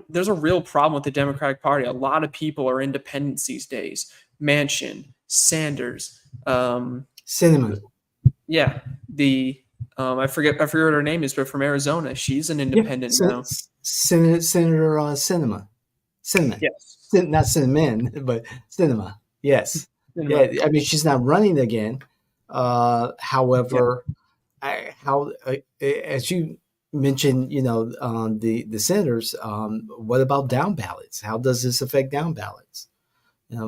F: there's a real problem with the Democratic Party. A lot of people are independents these days. Manchin, Sanders,
C: Cinnamon.
F: Yeah, I forget what her name is, but from Arizona, she's an independent now.
C: Senator Cinnamon.
F: Yes,
C: not Cinnamon, but Cinema. Yes.
F: Cinema.
C: Yeah. I mean, she's not running again. However, as you mentioned, the senators. What about down ballots? How does this affect down ballots?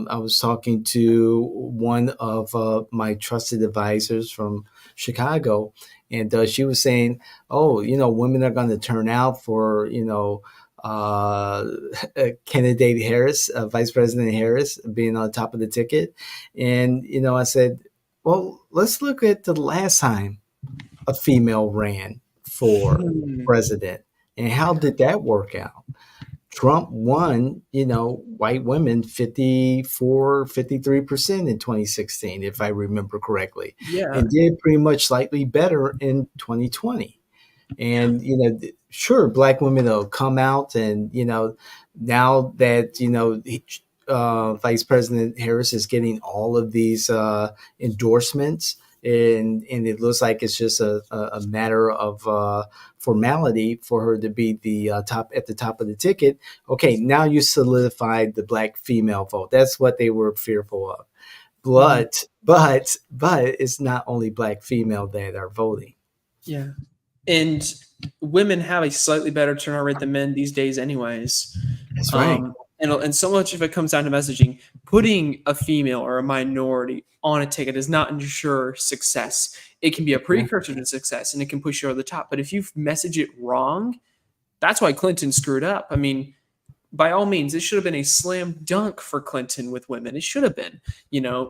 C: I was talking to one of my trusted advisors from Chicago, and she was saying, "Oh, women are going to turn out for candidate Harris, Vice President Harris, being on top of the ticket." And I said, "Well, let's look at the last time a female ran for president, and how did that work out?" Trump won, white women 53% in 2016, if I remember correctly, and did pretty much slightly better in 2020. And, sure, black women will come out and, now that, Vice President Harris is getting all of these endorsements, and it looks like it's just a matter of formality for her to be the at the top of the ticket. Okay, now you solidified the black female vote. That's what they were fearful of. But it's not only black female that are voting.
F: Yeah, and women have a slightly better turnout rate than men these days, anyways.
C: That's right.
F: And so much of it comes down to messaging. Putting a female or a minority on a ticket does not ensure success. It can be a precursor to success, and it can push you over the top. But if you message it wrong, that's why Clinton screwed up. I mean, by all means, it should have been a slam dunk for Clinton with women. It should have been.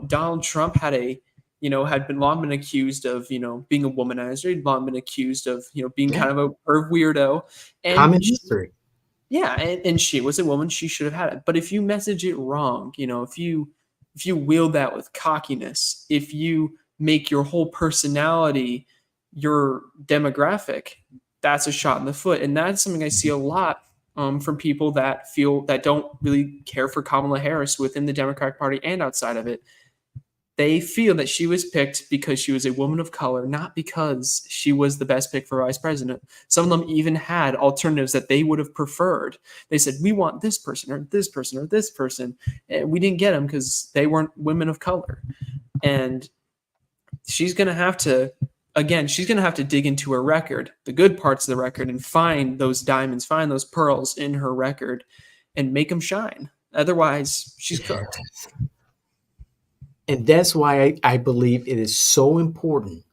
F: Donald Trump had long been accused of, being a womanizer. He'd long been accused of, being kind of a perv weirdo. And
C: common history.
F: Yeah, and she was a woman. She should have had it. But if you message it wrong, if you wield that with cockiness, if you make your whole personality your demographic, that's a shot in the foot. And that's something I see a lot from people that don't really care for Kamala Harris within the Democratic Party and outside of it. They feel that she was picked because she was a woman of color, not because she was the best pick for vice president. Some of them even had alternatives that they would have preferred. They said, we want this person or this person or this person. And we didn't get them because they weren't women of color. And she's going to have to dig into her record, the good parts of the record, and find those diamonds, find those pearls in her record and make them shine. Otherwise, she's cooked.
C: And that's why I believe it is so important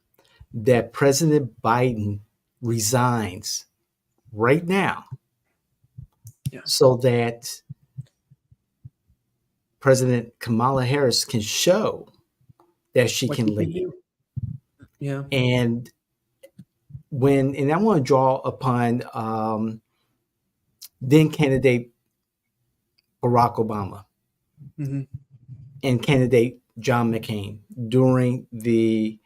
C: that President Biden resigns right now, so that President Kamala Harris can show that she can lead.
F: Yeah.
C: And I want to draw upon then candidate Barack Obama and candidate John McCain during the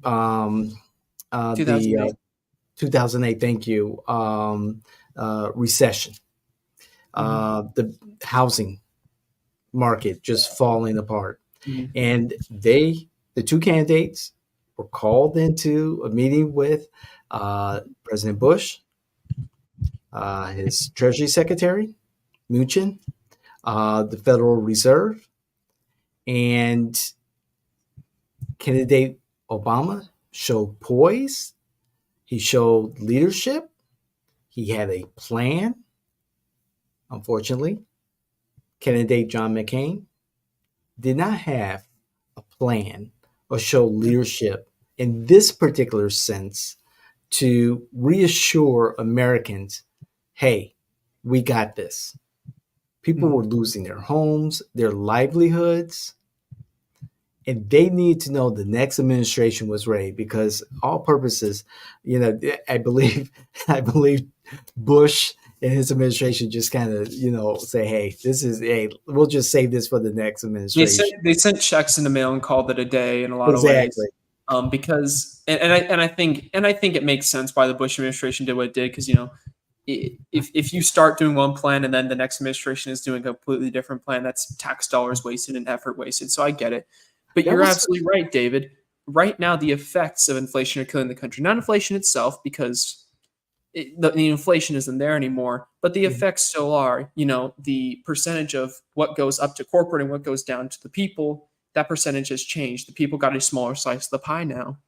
C: 2008, thank you, recession, the housing market just falling apart. And the two candidates were called into a meeting with President Bush, his Treasury Secretary, Mnuchin, the Federal Reserve, and candidate Obama showed poise. He showed leadership. He had a plan. Unfortunately, candidate John McCain did not have a plan or show leadership in this particular sense to reassure Americans, hey, we got this. People were losing their homes, their livelihoods, and they need to know the next administration was ready because all purposes, I believe Bush and his administration just kind of, say, hey, we'll just save this for the next administration.
F: They sent checks in the mail and called it a day in a lot of ways. Because I think it makes sense why the Bush administration did what it did, because if you start doing one plan and then the next administration is doing a completely different plan, that's tax dollars wasted and effort wasted. So I get it. But you're absolutely right, David. Right now, the effects of inflation are killing the country. Not inflation itself, because the inflation isn't there anymore, but the effects still are. The percentage of what goes up to corporate and what goes down to the people, that percentage has changed. The people got a smaller slice of the pie now.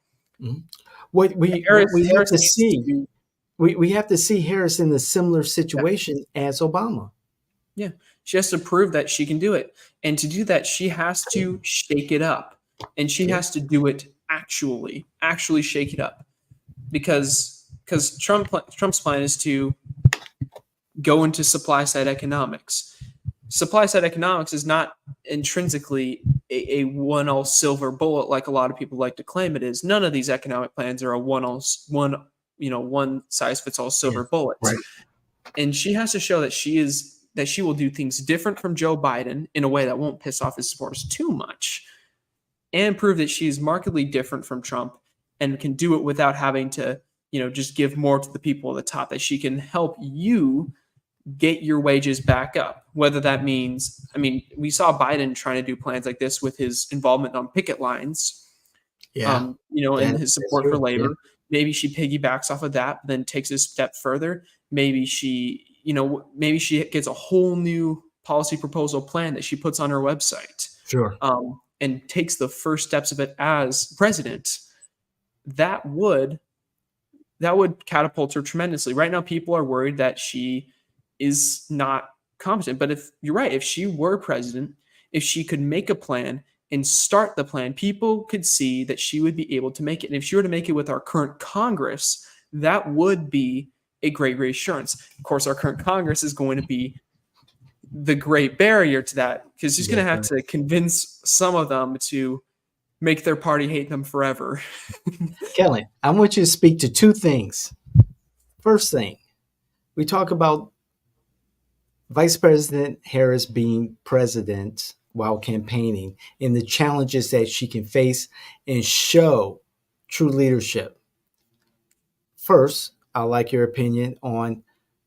C: What we have to see, we have to see Harris in a similar situation as Obama.
F: Yeah, she has to prove that she can do it. And to do that, she has to shake it up. And she has to do it actually shake it up. Because Trump's plan is to go into supply-side economics. Supply-side economics is not intrinsically a one-all silver bullet like a lot of people like to claim it is. None of these economic plans are a one-size-fits-all silver bullet.
C: Right.
F: And she has to show that she will do things different from Joe Biden in a way that won't piss off his supporters too much, and prove that she is markedly different from Trump and can do it without having to, just give more to the people at the top, that she can help you get your wages back up. Whether that means, we saw Biden trying to do plans like this with his involvement on picket lines, and his support for labor. Yeah. Maybe she piggybacks off of that, then takes a step further. Maybe she gets a whole new policy proposal plan that she puts on her website.
C: Sure.
F: And takes the first steps of it as president. That would catapult her tremendously. Right now, people are worried that she is not competent. But if you're right, if she were president, if she could make a plan and start the plan, people could see that she would be able to make it. And if she were to make it with our current Congress, that would be a great reassurance. Of course, our current Congress is going to be the great barrier to that, because she's going to have to convince some of them to make their party hate them forever.
C: Kelly, I want you to speak to two things. First thing, we talk about Vice President Harris being president while campaigning and the challenges that she can face and show true leadership. First, I'd like your opinion on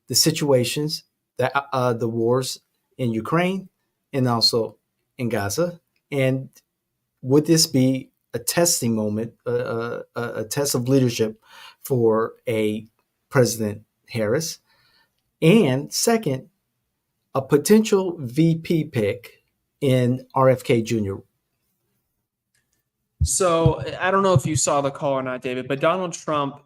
C: the situations, that the wars in Ukraine and also in Gaza. And would this be a testing moment, a test of leadership for a President Harris? And second, a potential VP pick in RFK Jr.
F: So I don't know if you saw the call or not, David, but Donald Trump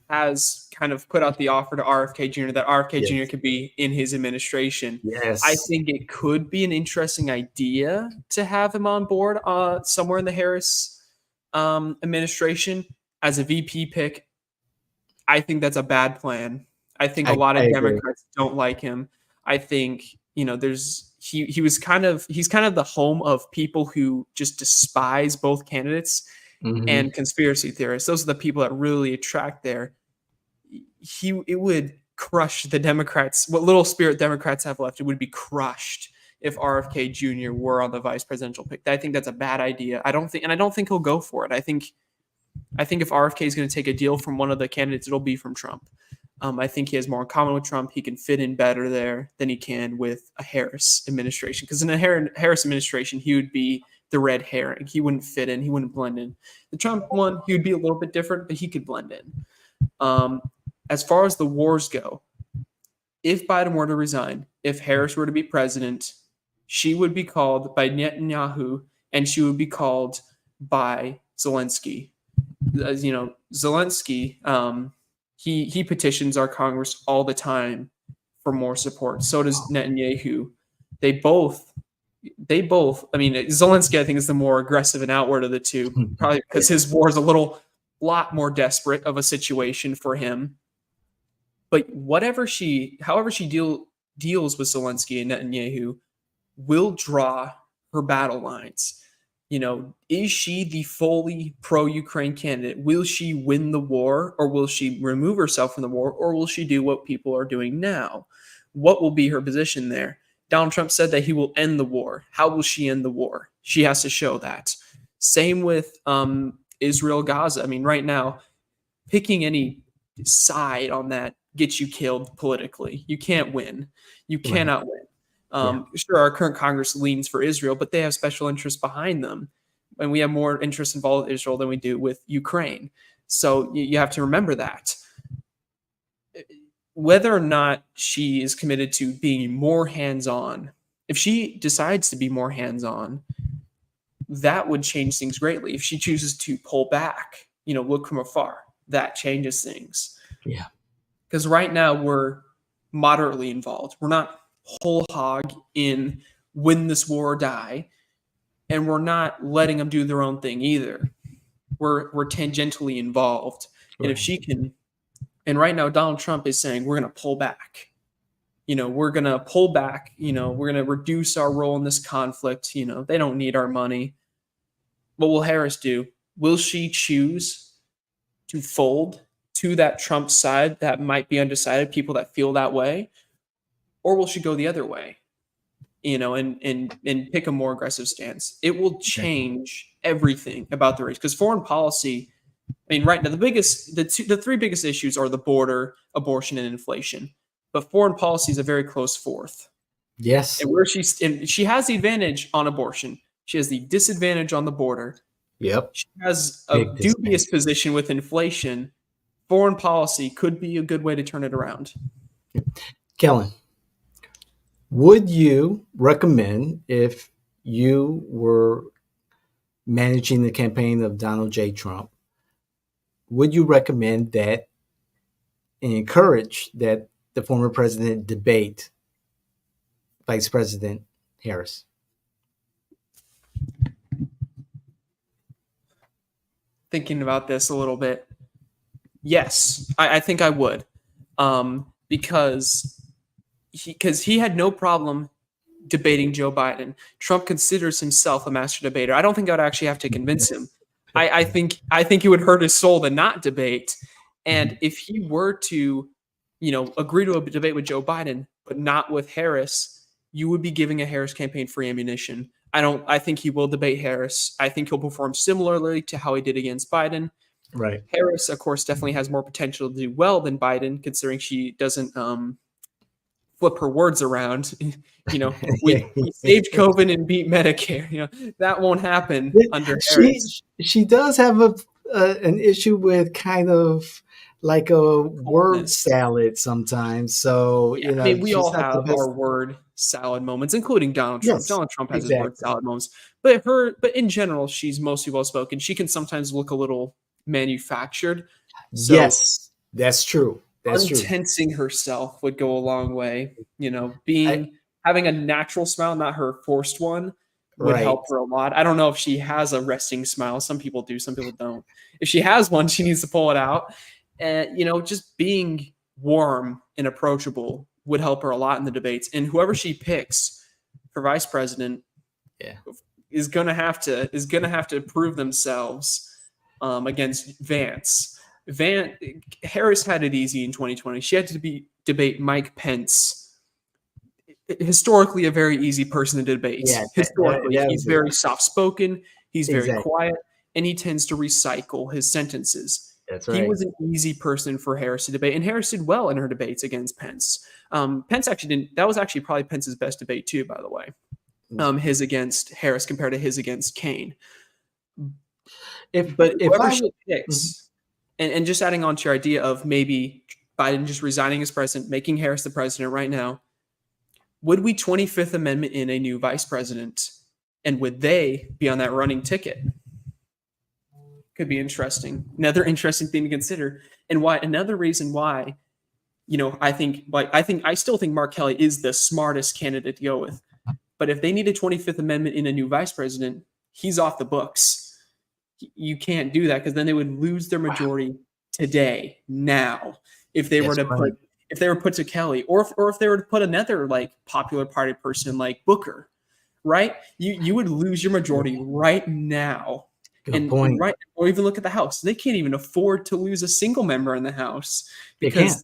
F: has kind of put out the offer to RFK Jr. that RFK Jr. could be in his administration.
C: Yes.
F: I think it could be an interesting idea to have him on board somewhere in the Harris administration as a VP pick. I think that's a bad plan. I think a lot of Democrats don't like him. I think, he's kind of the home of people who just despise both candidates and conspiracy theorists. Those are the people that really attract there. It would crush the Democrats. What little spirit Democrats have left, it would be crushed if RFK Jr. were on the vice presidential pick. I think that's a bad idea. I don't think he'll go for it. I think if RFK is going to take a deal from one of the candidates, it'll be from Trump. I think he has more in common with Trump. He can fit in better there than he can with a Harris administration. Because in a Harris administration, he would be the red herring. He wouldn't fit in. He wouldn't blend in. The Trump one, he would be a little bit different, but he could blend in. As far as the wars go, if Biden were to resign, if Harris were to be president, she would be called by Netanyahu and she would be called by Zelensky. Zelensky, he petitions our Congress all the time for more support. So does Netanyahu. They both they both, I mean, Zelensky, I think, is the more aggressive and outward of the two, probably because his war is a lot more desperate of a situation for him. But however she deals with Zelensky and Netanyahu will draw her battle lines. Is she the fully pro-Ukraine candidate? Will she win the war, or will she remove herself from the war, or will she do what people are doing now? What will be her position there? Donald Trump said that he will end the war. How will she end the war? She has to show that. Same with Israel, Gaza. I mean, right now, picking any side on that gets you killed politically. You can't win. You cannot win. Sure, our current Congress leans for Israel, but they have special interests behind them. And we have more interest involved with Israel than we do with Ukraine. So you have to remember that. Whether or not she is committed to being more hands-on, if she decides to be more hands-on, that would change things greatly. If she chooses to pull back, look from afar, that changes things.
C: Yeah.
F: Because right now we're moderately involved. We're not whole hog in win this war or die, and we're not letting them do their own thing either. We're tangentially involved. And if she can, and right now Donald Trump is saying we're going to pull back. We're going to pull back. We're going to reduce our role in this conflict. They don't need our money. What will Harris do? Will she choose to fold to that Trump side that might be undecided, people that feel that way? Or will she go the other way, and pick a more aggressive stance? It will change everything about the race, because foreign policy, I mean, right now, the three biggest issues are the border, abortion, and inflation. But foreign policy is a very close fourth.
C: Yes.
F: And she has the advantage on abortion. She has the disadvantage on the border.
C: Yep.
F: She has a dubious position with inflation. Foreign policy could be a good way to turn it around.
C: Kellen, would you recommend, if you were managing the campaign of Donald J. Trump, would you recommend that and encourage that the former president debate Vice President Harris?
F: Thinking about this a little bit, yes, I think I would, because he had no problem debating Joe Biden. Trump considers himself a master debater. I don't think I'd actually have to convince him. I think it would hurt his soul to not debate. And if he were to, agree to a debate with Joe Biden, but not with Harris, you would be giving a Harris campaign free ammunition. I think he will debate Harris. I think he'll perform similarly to how he did against Biden.
C: Right.
F: Harris, of course, definitely has more potential to do well than Biden, considering she doesn't flip her words around. We saved COVID and beat Medicare. That won't happen under Harris.
C: She does have an issue with kind of like a word salad sometimes. So
F: we all have our word salad moments, including Donald Trump.
C: Yes,
F: Donald Trump has his word salad moments, but in general, she's mostly well spoken. She can sometimes look a little manufactured. So
C: yes, that's true.
F: Untensing herself would go a long way. Having a natural smile, not her forced one, would help her a lot. I don't know if she has a resting smile. Some people do, some people don't. If she has one, she needs to pull it out. And just being warm and approachable would help her a lot in the debates. And whoever she picks for vice president, is gonna have to prove themselves against Vance. Harris had it easy in 2020. She had to debate Mike Pence, historically a very easy person to debate.
C: Yeah,
F: historically, he's very soft-spoken, he's very quiet, and he tends to recycle his sentences.
C: That's right.
F: He was an easy person for Harris to debate, and Harris did well in her debates against Pence. Pence actually didn't. That was actually probably Pence's best debate too, by the way. His against Harris compared to his against Kane. If she picks, and just adding on to your idea of maybe Biden just resigning as president, making Harris the president right now, would we 25th Amendment in a new vice president, and would they be on that running ticket? Could be interesting. Another interesting thing to consider, and why another reason why, I still think Mark Kelly is the smartest candidate to go with. But if they need a 25th Amendment in a new vice president, he's off the books. You can't do that because then they would lose their majority today, now, if they were to put to Kelly, or if they were to put another like popular party person like Booker, right? You would lose your majority right now.
C: Good point.
F: Right, or even look at the House. They can't even afford to lose a single member in the House because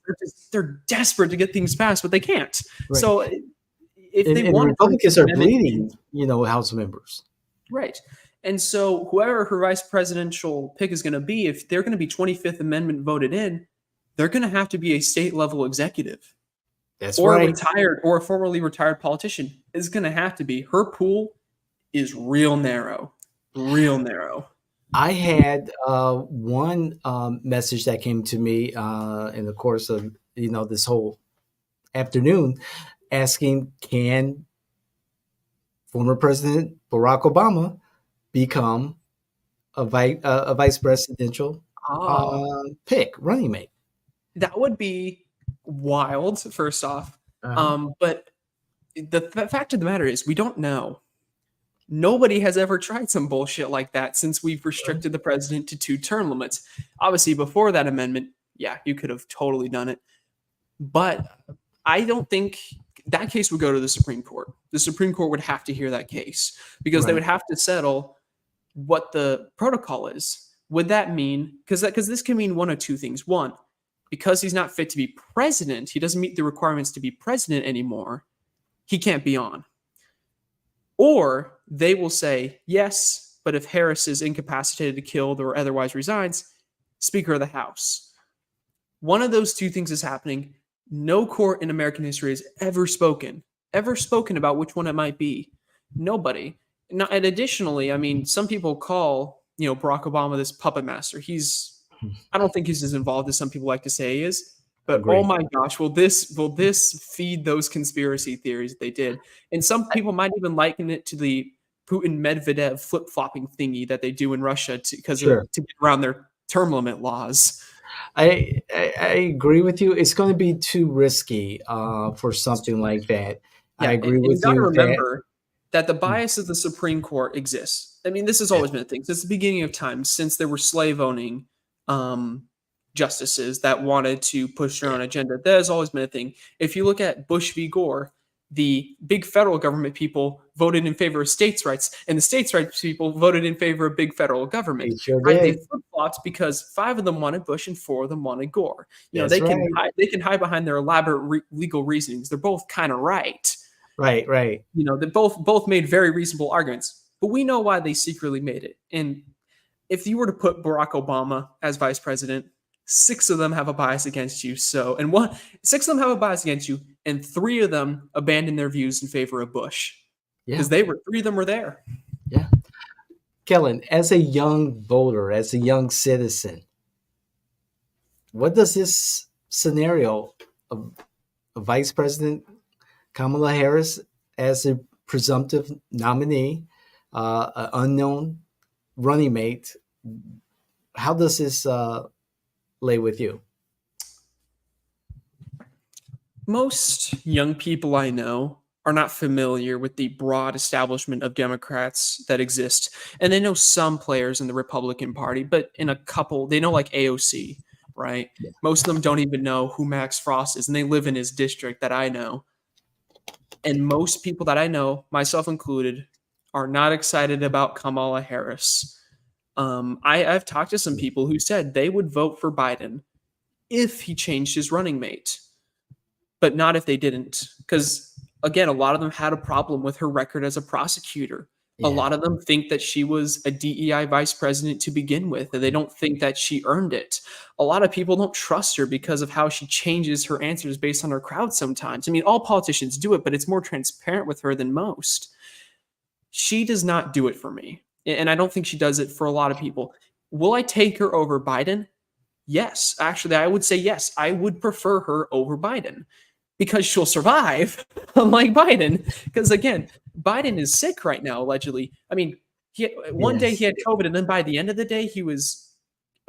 F: they're desperate to get things passed, but they can't.
C: Right.
F: So if they want,
C: Republicans are bleeding, House members.
F: Right. And so whoever her vice presidential pick is going to be, if they're going to be 25th Amendment voted in, they're going to have to be a state level executive.
C: That's
F: or
C: right.
F: Retired or a formerly retired politician. Is going to have to be. Her pool is real narrow. Real narrow.
C: I had one message that came to me in the course of this whole afternoon, asking, can former President Barack Obama become a vice presidential running mate?
F: That would be wild. First off, but the fact of the matter is, we don't know. Nobody has ever tried some bullshit like that since we've restricted the president to 2 term limits. Obviously, before that amendment, yeah, you could have totally done it. But I don't think that case would go to the Supreme Court. The Supreme Court would have to hear that case because they would have to settle what the protocol is. Would that mean, because this can mean one of 2 things. One, because he's not fit to be president, he doesn't meet the requirements to be president anymore, he can't be on. Or they will say, yes, but if Harris is incapacitated, killed, or otherwise resigns, Speaker of the House. One of those 2 things is happening. No court in American history has ever spoken about which one it might be. Nobody. And additionally, I mean, some people call, Barack Obama this puppet master. I don't think he's as involved as some people like to say he is. But
C: Agreed.
F: Oh my gosh, will this feed those conspiracy theories that they did? And some people might even liken it to the Putin-Medvedev flip-flopping thingy that they do in Russia to get around their term limit laws.
C: I agree with you. It's going to be too risky for something like that. Yeah, I agree with you.
F: You got to remember that the bias of the Supreme Court exists. I mean, this has always been a thing since the beginning of time, since there were slave-owning justices that wanted to push their own agenda. That has always been a thing. If you look at Bush v. Gore, the big federal government people voted in favor of states' rights, and the states' rights people voted in favor of big federal government.
C: They sure
F: right?
C: did.
F: They flip-flopped because 5 of them wanted Bush and 4 of them wanted Gore. They can hide behind their elaborate legal reasonings. They're both kind of right.
C: Right.
F: They both made very reasonable arguments, but we know why they secretly made it. And if you were to put Barack Obama as vice president, 6 of them have a bias against you. 6 of them have a bias against you, and 3 of them abandoned their views in favor of Bush. Because 3 of them were there.
C: Yeah. Kellen, as a young voter, as a young citizen, what does this scenario of Vice President Kamala Harris as a presumptive nominee, an unknown running mate, how does this lay with you?
F: Most young people I know are not familiar with the broad establishment of Democrats that exist. And they know some players in the Republican Party, but in a couple, they know like AOC, right? Yeah. Most of them don't even know who Max Frost is, and they live in his district that I know. And most people that I know, myself included, are not excited about Kamala Harris. I've talked to some people who said they would vote for Biden if he changed his running mate, but not if they didn't. Because, again, a lot of them had a problem with her record as a prosecutor. Yeah. A lot of them think that she was a DEI vice president to begin with, and they don't think that she earned it. A lot of people don't trust her because of how she changes her answers based on her crowd sometimes. I mean, all politicians do it, but it's more transparent with her than most. She does not do it for me. And I don't think she does it for a lot of people. Will I take her over Biden? Yes. Actually, I would say yes. I would prefer her over Biden because she'll survive, unlike Biden. Because, again, Biden is sick right now, allegedly. I mean, one day he had COVID, and then by the end of the day, he was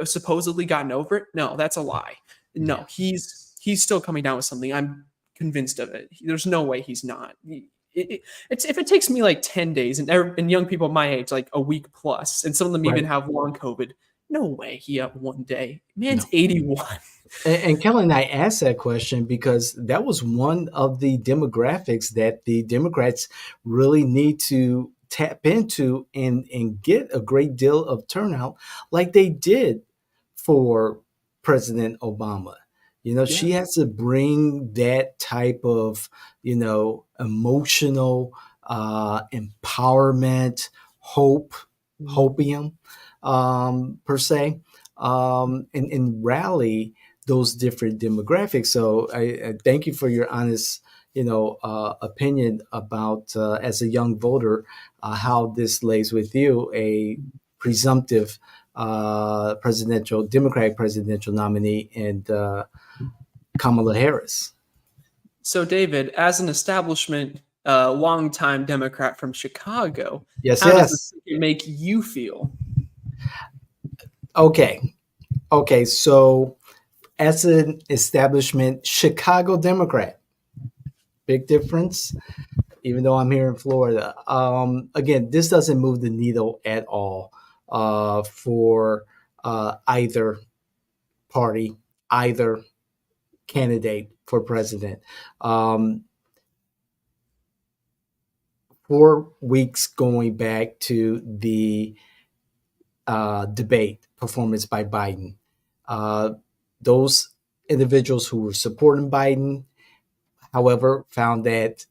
F: supposedly gotten over it. No, that's a lie. No, he's still coming down with something. I'm convinced of it. There's no way he's not. It's if it takes me like 10 days and young people my age like a week plus, and some of them even
C: Right.
F: have long COVID. No way he had one day. Man's
C: No.
F: 81.
C: And Kellen, I asked that question because that was one of the demographics that the Democrats really need to tap into and get a great deal of turnout like they did for President Obama. She has to bring that type of, emotional empowerment, hopium, per se, and rally those different demographics. So I thank you for your honest, opinion about as a young voter, how this lays with you, a presumptive Democratic presidential nominee, and Kamala Harris.
F: So, David, as an establishment, longtime Democrat from Chicago,
C: Yes,
F: how does
C: yes.
F: this make you feel?
C: Okay. So, as an establishment Chicago Democrat, big difference. Even though I'm here in Florida, again, this doesn't move the needle at all for either party, either candidate for president. 4 weeks going back to the debate performance by Biden, those individuals who were supporting Biden, however, found that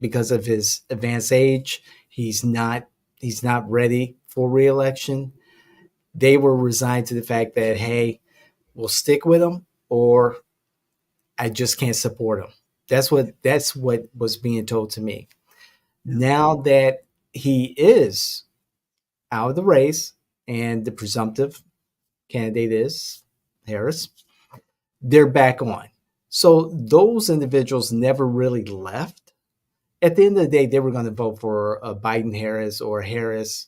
C: because of his advanced age, he's not ready for reelection. They were resigned to the fact that, hey, we'll stick with him, or I just can't support him. That's what was being told to me. Now that he is out of the race and the presumptive candidate is Harris, they're back on. So those individuals never really left. At the end of the day, they were going to vote for a Biden Harris or Harris,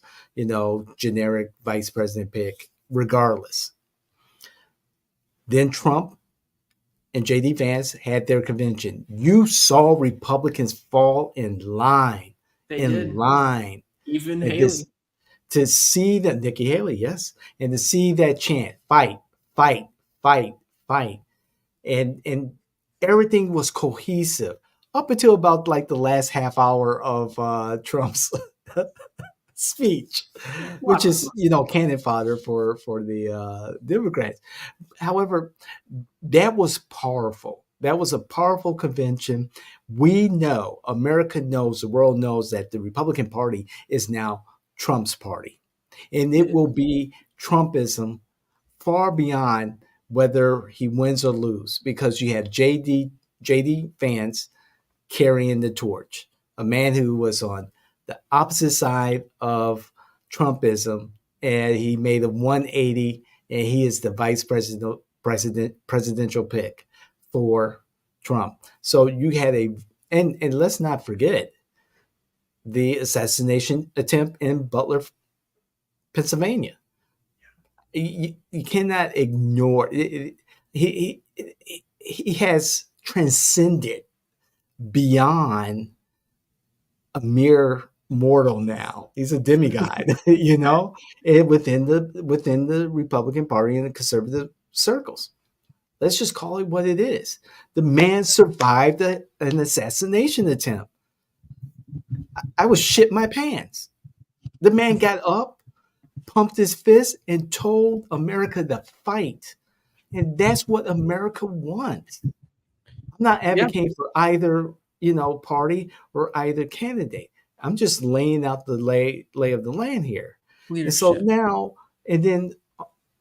C: generic vice president pick, regardless. Then Trump and JD Vance had their convention. You saw Republicans fall in line.
F: They did.
C: Line.
F: Even
C: And
F: Haley.
C: to see that, Nikki Haley, yes, and to see that chant, fight, fight, fight, fight. And everything was cohesive up until about like the last half hour of Trump's speech, which is, cannon fodder for the Democrats. However, that was powerful. That was a powerful convention. We know, America knows, the world knows that the Republican Party is now Trump's party. And it will be Trumpism far beyond whether he wins or lose, because you have JD Vance carrying the torch, a man who was on the opposite side of Trumpism, and he made a 180, and he is the vice presidential pick for Trump. So you had and let's not forget the assassination attempt in Butler, Pennsylvania. You cannot ignore it. He has transcended beyond a mere mortal now. He's a demigod, and within the Republican Party and the conservative circles. Let's just call it what it is. The man survived an assassination attempt. I was shit my pants. The man got up, pumped his fist, and told America to fight. And that's what America wants. I'm not advocating for either, party or either candidate. I'm just laying out the lay of the land here.
F: Leadership.
C: And so now, and then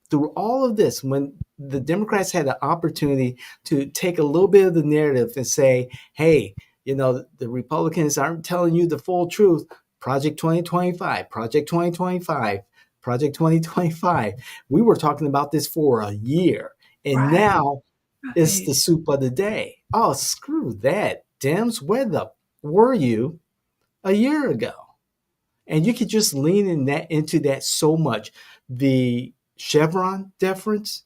C: through all of this, when the Democrats had the opportunity to take a little bit of the narrative and say, hey, the Republicans aren't telling you the full truth. Project 2025, Project 2025, Project 2025. We were talking about this for a year. And now it's the soup of the day. Oh, screw that. Dems, where the were you a year ago? And you could just lean into that so much. The Chevron deference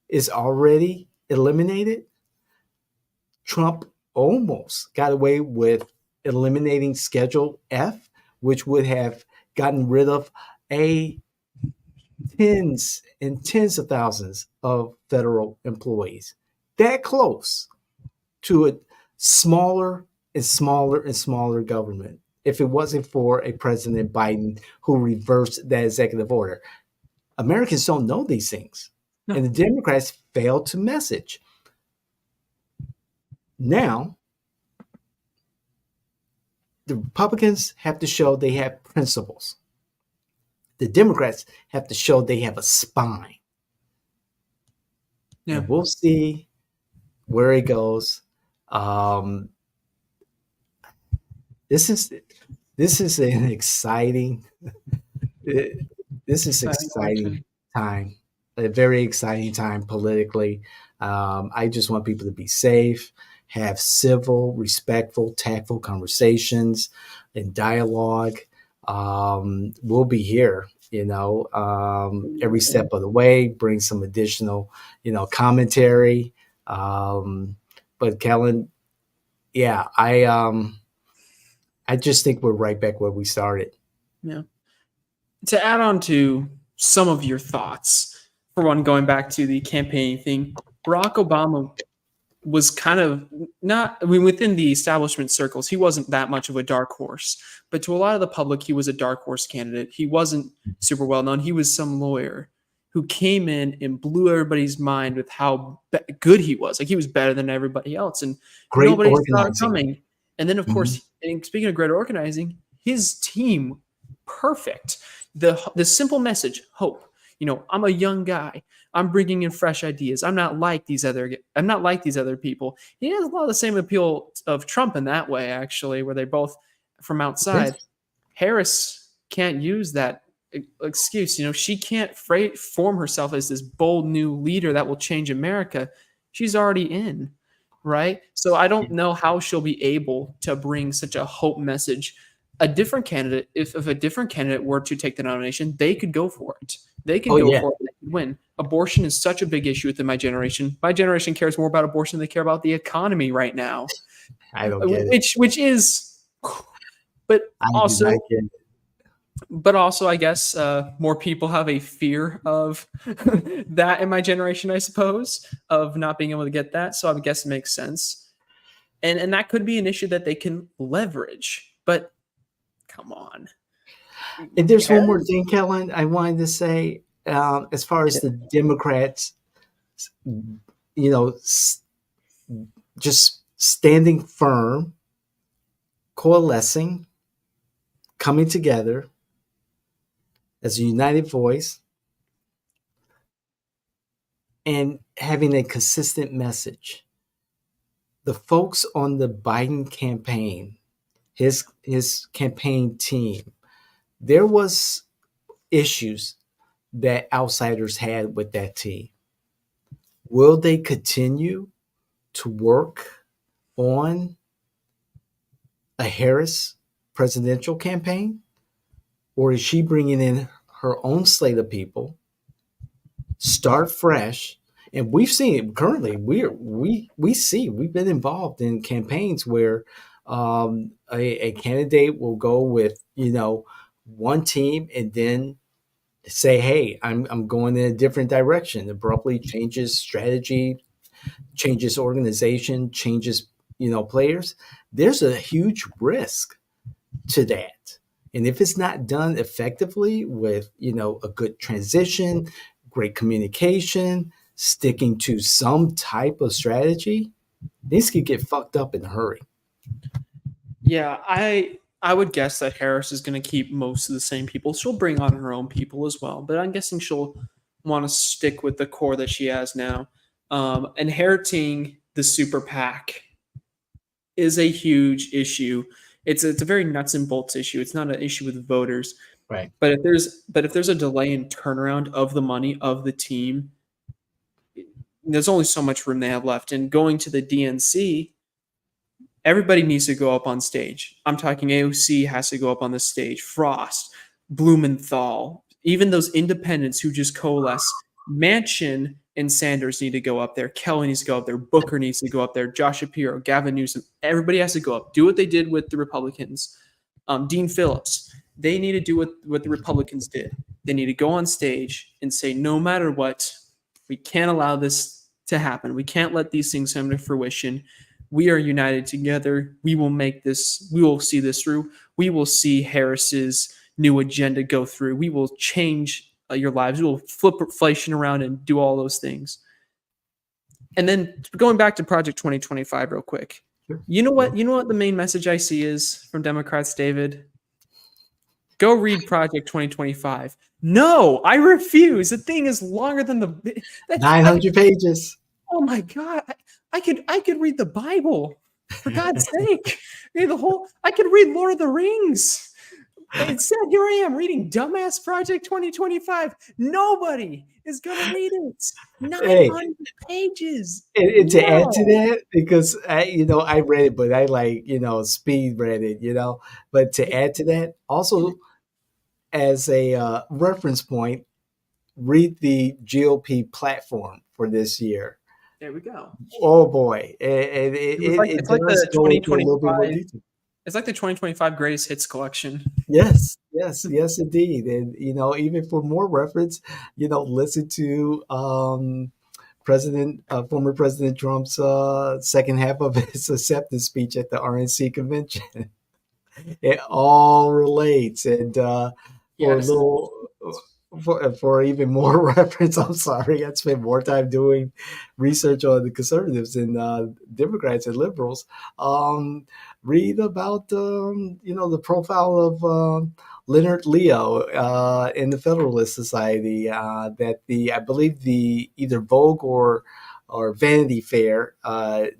C: is already eliminated. Trump almost got away with eliminating Schedule F, which would have gotten rid of tens and tens of thousands of federal employees. That close to a smaller and smaller and smaller government if it wasn't for a President Biden who reversed that executive order. Americans don't know these things.
F: No.
C: And the Democrats failed to message. Now, the Republicans have to show they have principles. The Democrats have to show they have a spine.
F: Yeah.
C: And we'll see where it goes. This is an exciting. This is exciting time. A very exciting time politically. I just want people to be safe, have civil, respectful, tactful conversations and dialogue. We'll be here, every step of the way, bring some additional, commentary. But Kellen, yeah, I just think we're right back where we started.
F: Yeah. To add on to some of your thoughts, for one, going back to the campaigning thing, Barack Obama was kind of within the establishment circles, he wasn't that much of a dark horse. But to a lot of the public, he was a dark horse candidate. He wasn't super well known. He was some lawyer who came in and blew everybody's mind with how good he was. Like, he was better than everybody else. And
C: Great
F: nobody saw it
C: organizing.
F: coming. And then, of course, and speaking of great organizing, his team, perfect. The simple message, hope. I'm a young guy. I'm bringing in fresh ideas. I'm not like these other people. He has a lot of the same appeal of Trump in that way, actually, where they both from outside.
C: Yes.
F: Harris can't use that excuse. She can't form herself as this bold new leader that will change America. She's already in, right? So I don't know how she'll be able to bring such a hope message. A different candidate, if a different candidate were to take the nomination, they could go for it. They could go for it. They could win. Abortion is such a big issue within my generation. My generation cares more about abortion than they care about the economy right now.
C: I don't get it.
F: Which is, but also, I guess more people have a fear of that in my generation, I suppose, of not being able to get that. So I guess it makes sense. And that could be an issue that they can leverage. But come on.
C: And there's one more thing, Kellen, I wanted to say, as far as the Democrats, just standing firm, coalescing, coming together as a united voice, and having a consistent message. The folks on the Biden campaign, his campaign team, there was issues that outsiders had with that team. Will they continue to work on a Harris presidential campaign? Or is she bringing in her own slate of people, start fresh? And we've seen it currently. We've been involved in campaigns where a candidate will go with, one team and then say, hey, I'm going in a different direction, abruptly changes strategy, changes organization, changes, players. There's a huge risk to that. And if it's not done effectively with, a good transition, great communication, sticking to some type of strategy, things could get fucked up in a hurry.
F: Yeah, I would guess that Harris is going to keep most of the same people. She'll bring on her own people as well, but I'm guessing she'll want to stick with the core that she has now. Inheriting the super PAC is a huge issue. It's a very nuts and bolts issue. It's not an issue with voters,
C: right?
F: But if there's a delay in turnaround of the money of the team, there's only so much room they have left. And going to the DNC, everybody needs to go up on stage. I'm talking AOC has to go up on the stage. Frost, Blumenthal, even those independents who just coalesce Manchin and Sanders need to go up there. Kelly needs to go up there. Booker needs to go up there. Josh Shapiro, Gavin Newsom, everybody has to go up. Do what they did with the Republicans. Dean Phillips, they need to do what the Republicans did. They need to go on stage and say, no matter what, we can't allow this to happen. We can't let these things come to fruition. We are united together. We will make this, we will see this through. We will see Harris's new agenda go through. We will change your lives. We will flip inflation around and do all those things. And then going back to Project 2025 real quick. You know what the main message I see is from Democrats, David? Go read Project 2025. No, I refuse. The thing is longer than the
C: 900 pages.
F: Oh my God. I could read the Bible, for God's sake. I could read Lord of the Rings. Instead, here I am reading dumbass Project 2025. Nobody is gonna read it. 900 pages.
C: And to add to that, because I read it, but I speed read it, But to add to that, also as a reference point, read the GOP platform for this year.
F: There we go.
C: Oh boy, it's like
F: the 2025. It's like the 2025 greatest hits collection.
C: Yes, indeed. And even for more reference, listen to former President Trump's second half of his acceptance speech at the RNC convention. It all relates, and for even more reference, I'm sorry, I spent more time doing research on the conservatives and Democrats and liberals. Read about the profile of Leonard Leo in the Federalist Society that I believe either Vogue or Vanity Fair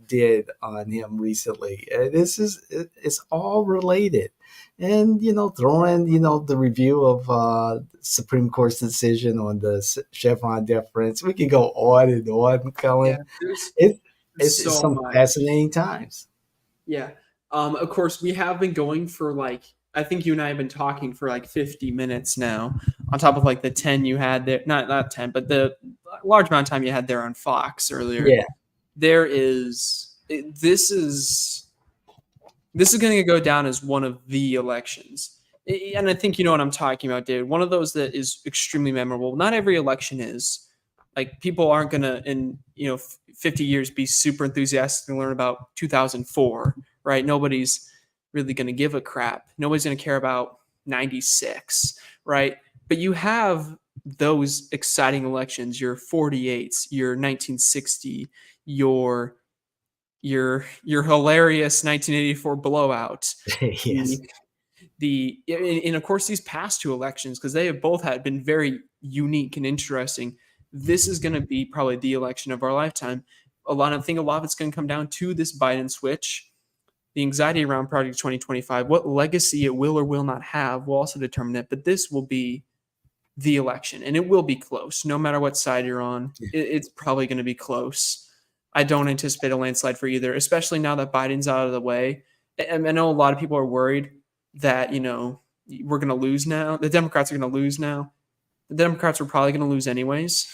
C: did on him recently. It's all related. And throw in the review of Supreme Court's decision on the Chevron deference. We can go on and on, Colin. Yeah, it's some fascinating times.
F: Yeah. Of course, we have been going for I think you and I have been talking for 50 minutes now, on top of the 10 you had there. Not 10, but the large amount of time you had there on Fox earlier.
C: Yeah.
F: This is going to go down as one of the elections. And I think you know what I'm talking about, David. One of those that is extremely memorable. Not every election is. People aren't going to, in 50 years, be super enthusiastic and learn about 2004, right? Nobody's really going to give a crap. Nobody's going to care about 96, right? But you have those exciting elections, your 48s, your 1960, your hilarious 1984 blowout.
C: Yes.
F: And of course these past two elections, because they have both been very unique and interesting. This is going to be probably the election of our lifetime. I think a lot of it's going to come down to this Biden switch. The anxiety around Project 2025, what legacy it will or will not have will also determine it. But this will be the election, and it will be close. No matter what side you're on, it's probably going to be close. I don't anticipate a landslide for either, especially now that Biden's out of the way. I know a lot of people are worried that, we're going to lose now. The Democrats are going to lose now. The Democrats were probably going to lose anyways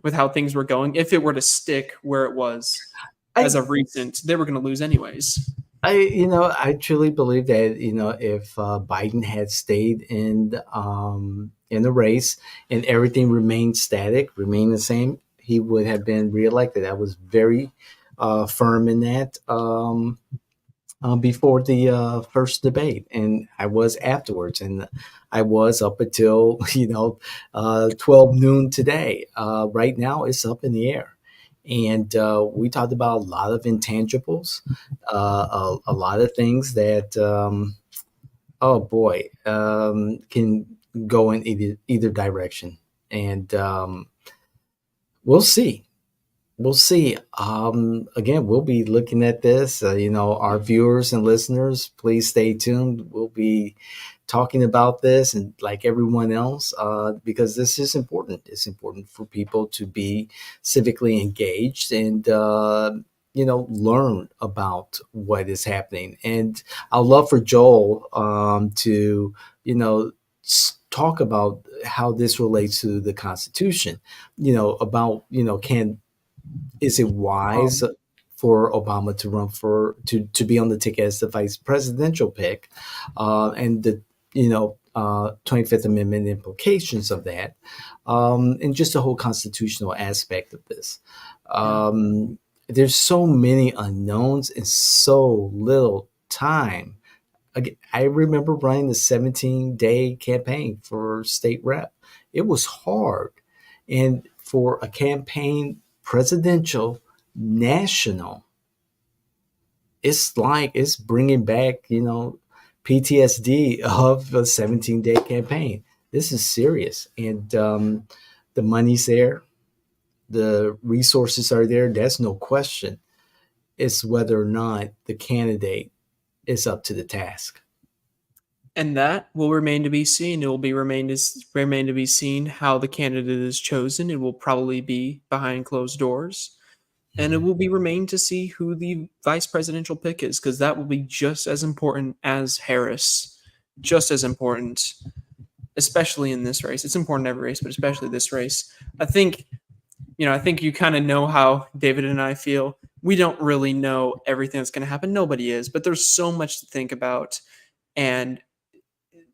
F: with how things were going. If it were to stick where it was as of recent, they were going to lose anyways.
C: I truly believe that, if Biden had stayed in the race and everything remained the same, he would have been reelected. I was very firm in that before the first debate, and I was afterwards, and I was up until 12 noon today. Right now, it's up in the air. And we talked about a lot of intangibles, a lot of things that, can go in either direction. And we'll see. Again, we'll be looking at this. Our viewers and listeners, please stay tuned. We'll be talking about this, and like everyone else, because this is important. It's important for people to be civically engaged and learn about what is happening. And I'd love for Joel to talk about how this relates to the Constitution. About is it wise for Obama to run to be on the ticket as the vice presidential pick, and the 25th Amendment implications of that, and just the whole constitutional aspect of this. There's so many unknowns and so little time. Again, I remember running the 17-day campaign for state rep. It was hard. And for a campaign, presidential, national, it's bringing back, PTSD of a 17-day campaign. This is serious. And the money's there. The resources are there. That's no question. It's whether or not the candidate is up to the task.
F: And that will remain to be seen. It will remain to be seen how the candidate is chosen. It will probably be behind closed doors. And it will remain to see who the vice presidential pick is, because that will be just as important as Harris. Just as important, especially in this race. It's important in every race, but especially this race. I think you kind of know how David and I feel. We don't really know everything that's going to happen. Nobody is, but there's so much to think about. And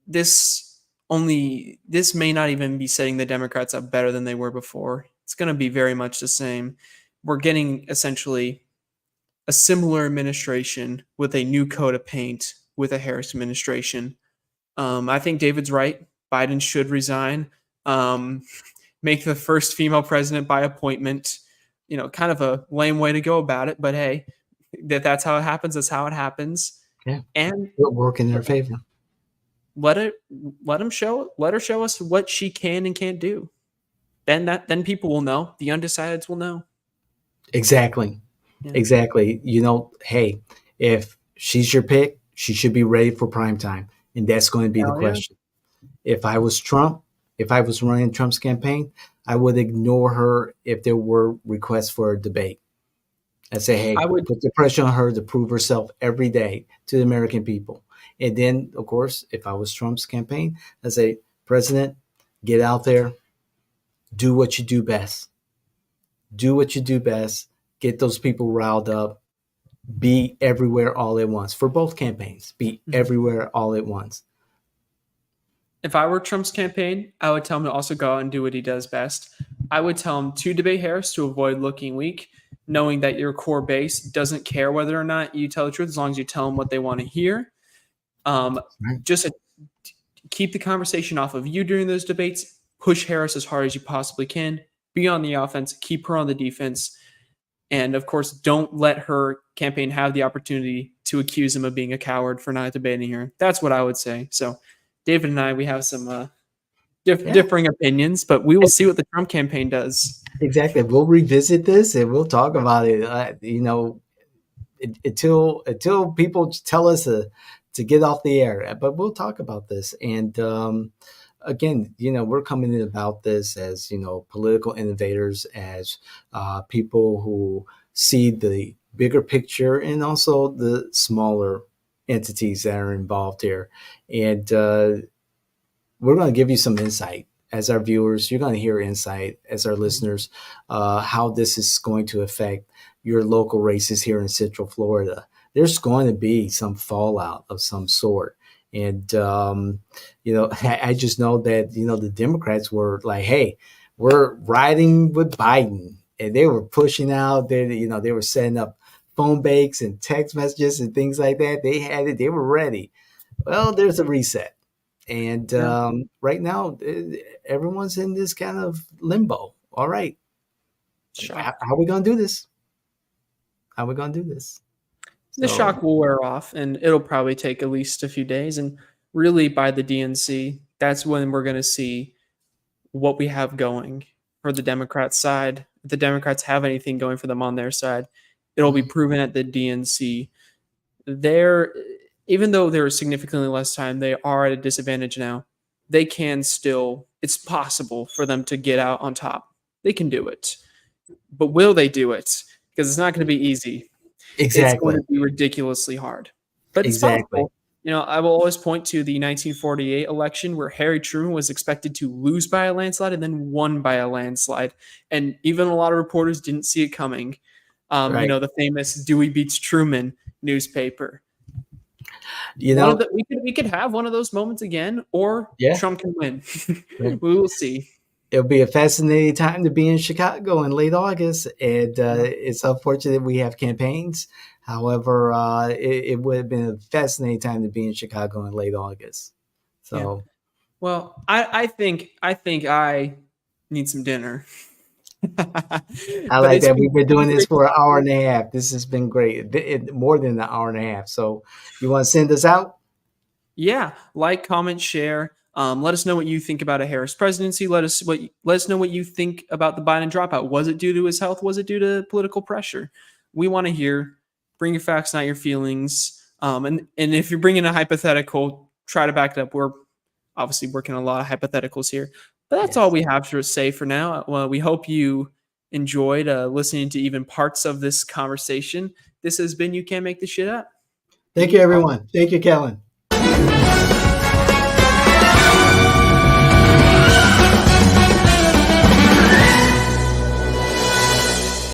F: this may not even be setting the Democrats up better than they were before. It's going to be very much the same. We're getting essentially a similar administration with a new coat of paint with a Harris administration. I think David's right. Biden should resign. Make the first female president by appointment. Kind of a lame way to go about it, but hey, that's how it happens. That's how it happens.
C: Yeah,
F: and
C: it'll work in their favor.
F: Let her show us what she can and can't do. Then people will know. The undecideds will know.
C: Exactly.
F: Yeah.
C: Exactly. Hey, if she's your pick, she should be ready for prime time. And that's going to be the question. If I was Trump, if I was running Trump's campaign, I would ignore her if there were requests for a debate. I'd say, hey, I would put the pressure on her to prove herself every day to the American people. And then, of course, if I was Trump's campaign, I'd say, President, get out there, do what you do best. Do what you do best. Get those people riled up. Be everywhere all at once. For both campaigns, be everywhere all at once.
F: If I were Trump's campaign, I would tell him to also go out and do what he does best. I would tell him to debate Harris to avoid looking weak, knowing that your core base doesn't care whether or not you tell the truth, as long as you tell them what they want to hear. Just keep the conversation off of you during those debates. Push Harris as hard as you possibly can. Be on the offense. Keep her on the defense. And, of course, don't let her campaign have the opportunity to accuse him of being a coward for not debating her. That's what I would say. So David and I, we have some differing opinions, but we will see what the Trump campaign does.
C: Exactly. We'll revisit this and we'll talk about it, until people tell us to get off the air. But we'll talk about this. And again, we're coming in about this as, political innovators, as people who see the bigger picture and also the smaller entities that are involved here. And we're going to give you some insight as our viewers. You're going to hear insight as our listeners, how this is going to affect your local races here in Central Florida. There's going to be some fallout of some sort. And, I just know that, the Democrats were like, hey, we're riding with Biden. And they were pushing out there, they were setting up phone banks and text messages and things like that. They had it. They were ready. Well, there's a reset. And right now, everyone's in this kind of limbo. All right. How are we going to do this? How are we going to do this?
F: The shock will wear off, and it'll probably take at least a few days. And really, by the DNC, that's when we're going to see what we have going for the Democrat side. If the Democrats have anything going for them on their side, it'll be proven at the DNC. Even though there is significantly less time, they are at a disadvantage now. They can still, it's possible for them to get out on top. They can do it. But will they do it? Because it's not going to be easy.
C: Exactly.
F: It's going to be ridiculously hard. But it's possible. I will always point to the 1948 election where Harry Truman was expected to lose by a landslide and then won by a landslide. And even a lot of reporters didn't see it coming.
C: Right.
F: The famous Dewey beats Truman newspaper.
C: You know,
F: We could have one of those moments again, or
C: Yeah.
F: Trump can win.
C: Yeah.
F: We will see.
C: it'll be a fascinating time to be in Chicago in late August, and it's unfortunate we have campaigns. However, it would have been a fascinating time to be in Chicago in late August. So,
F: Well, I think I need some dinner.
C: I like that. We've been doing this for an hour and a half. This has been great. More than an hour and a half. So, you want to send us out?
F: Yeah, like, comment, share. Let us know what you think about a Harris presidency. Let us know what you think about the Biden dropout. Was it due to his health? Was it due to political pressure? We want to hear. Bring your facts, not your feelings. And if you're bringing a hypothetical, try to back it up. We're obviously working on a lot of hypotheticals here, but that's all we have to say for now. Well, we hope you enjoyed listening to even parts of this conversation. This has been You Can't Make This Shit Up.
C: Thank you, everyone. Thank you, Kellen.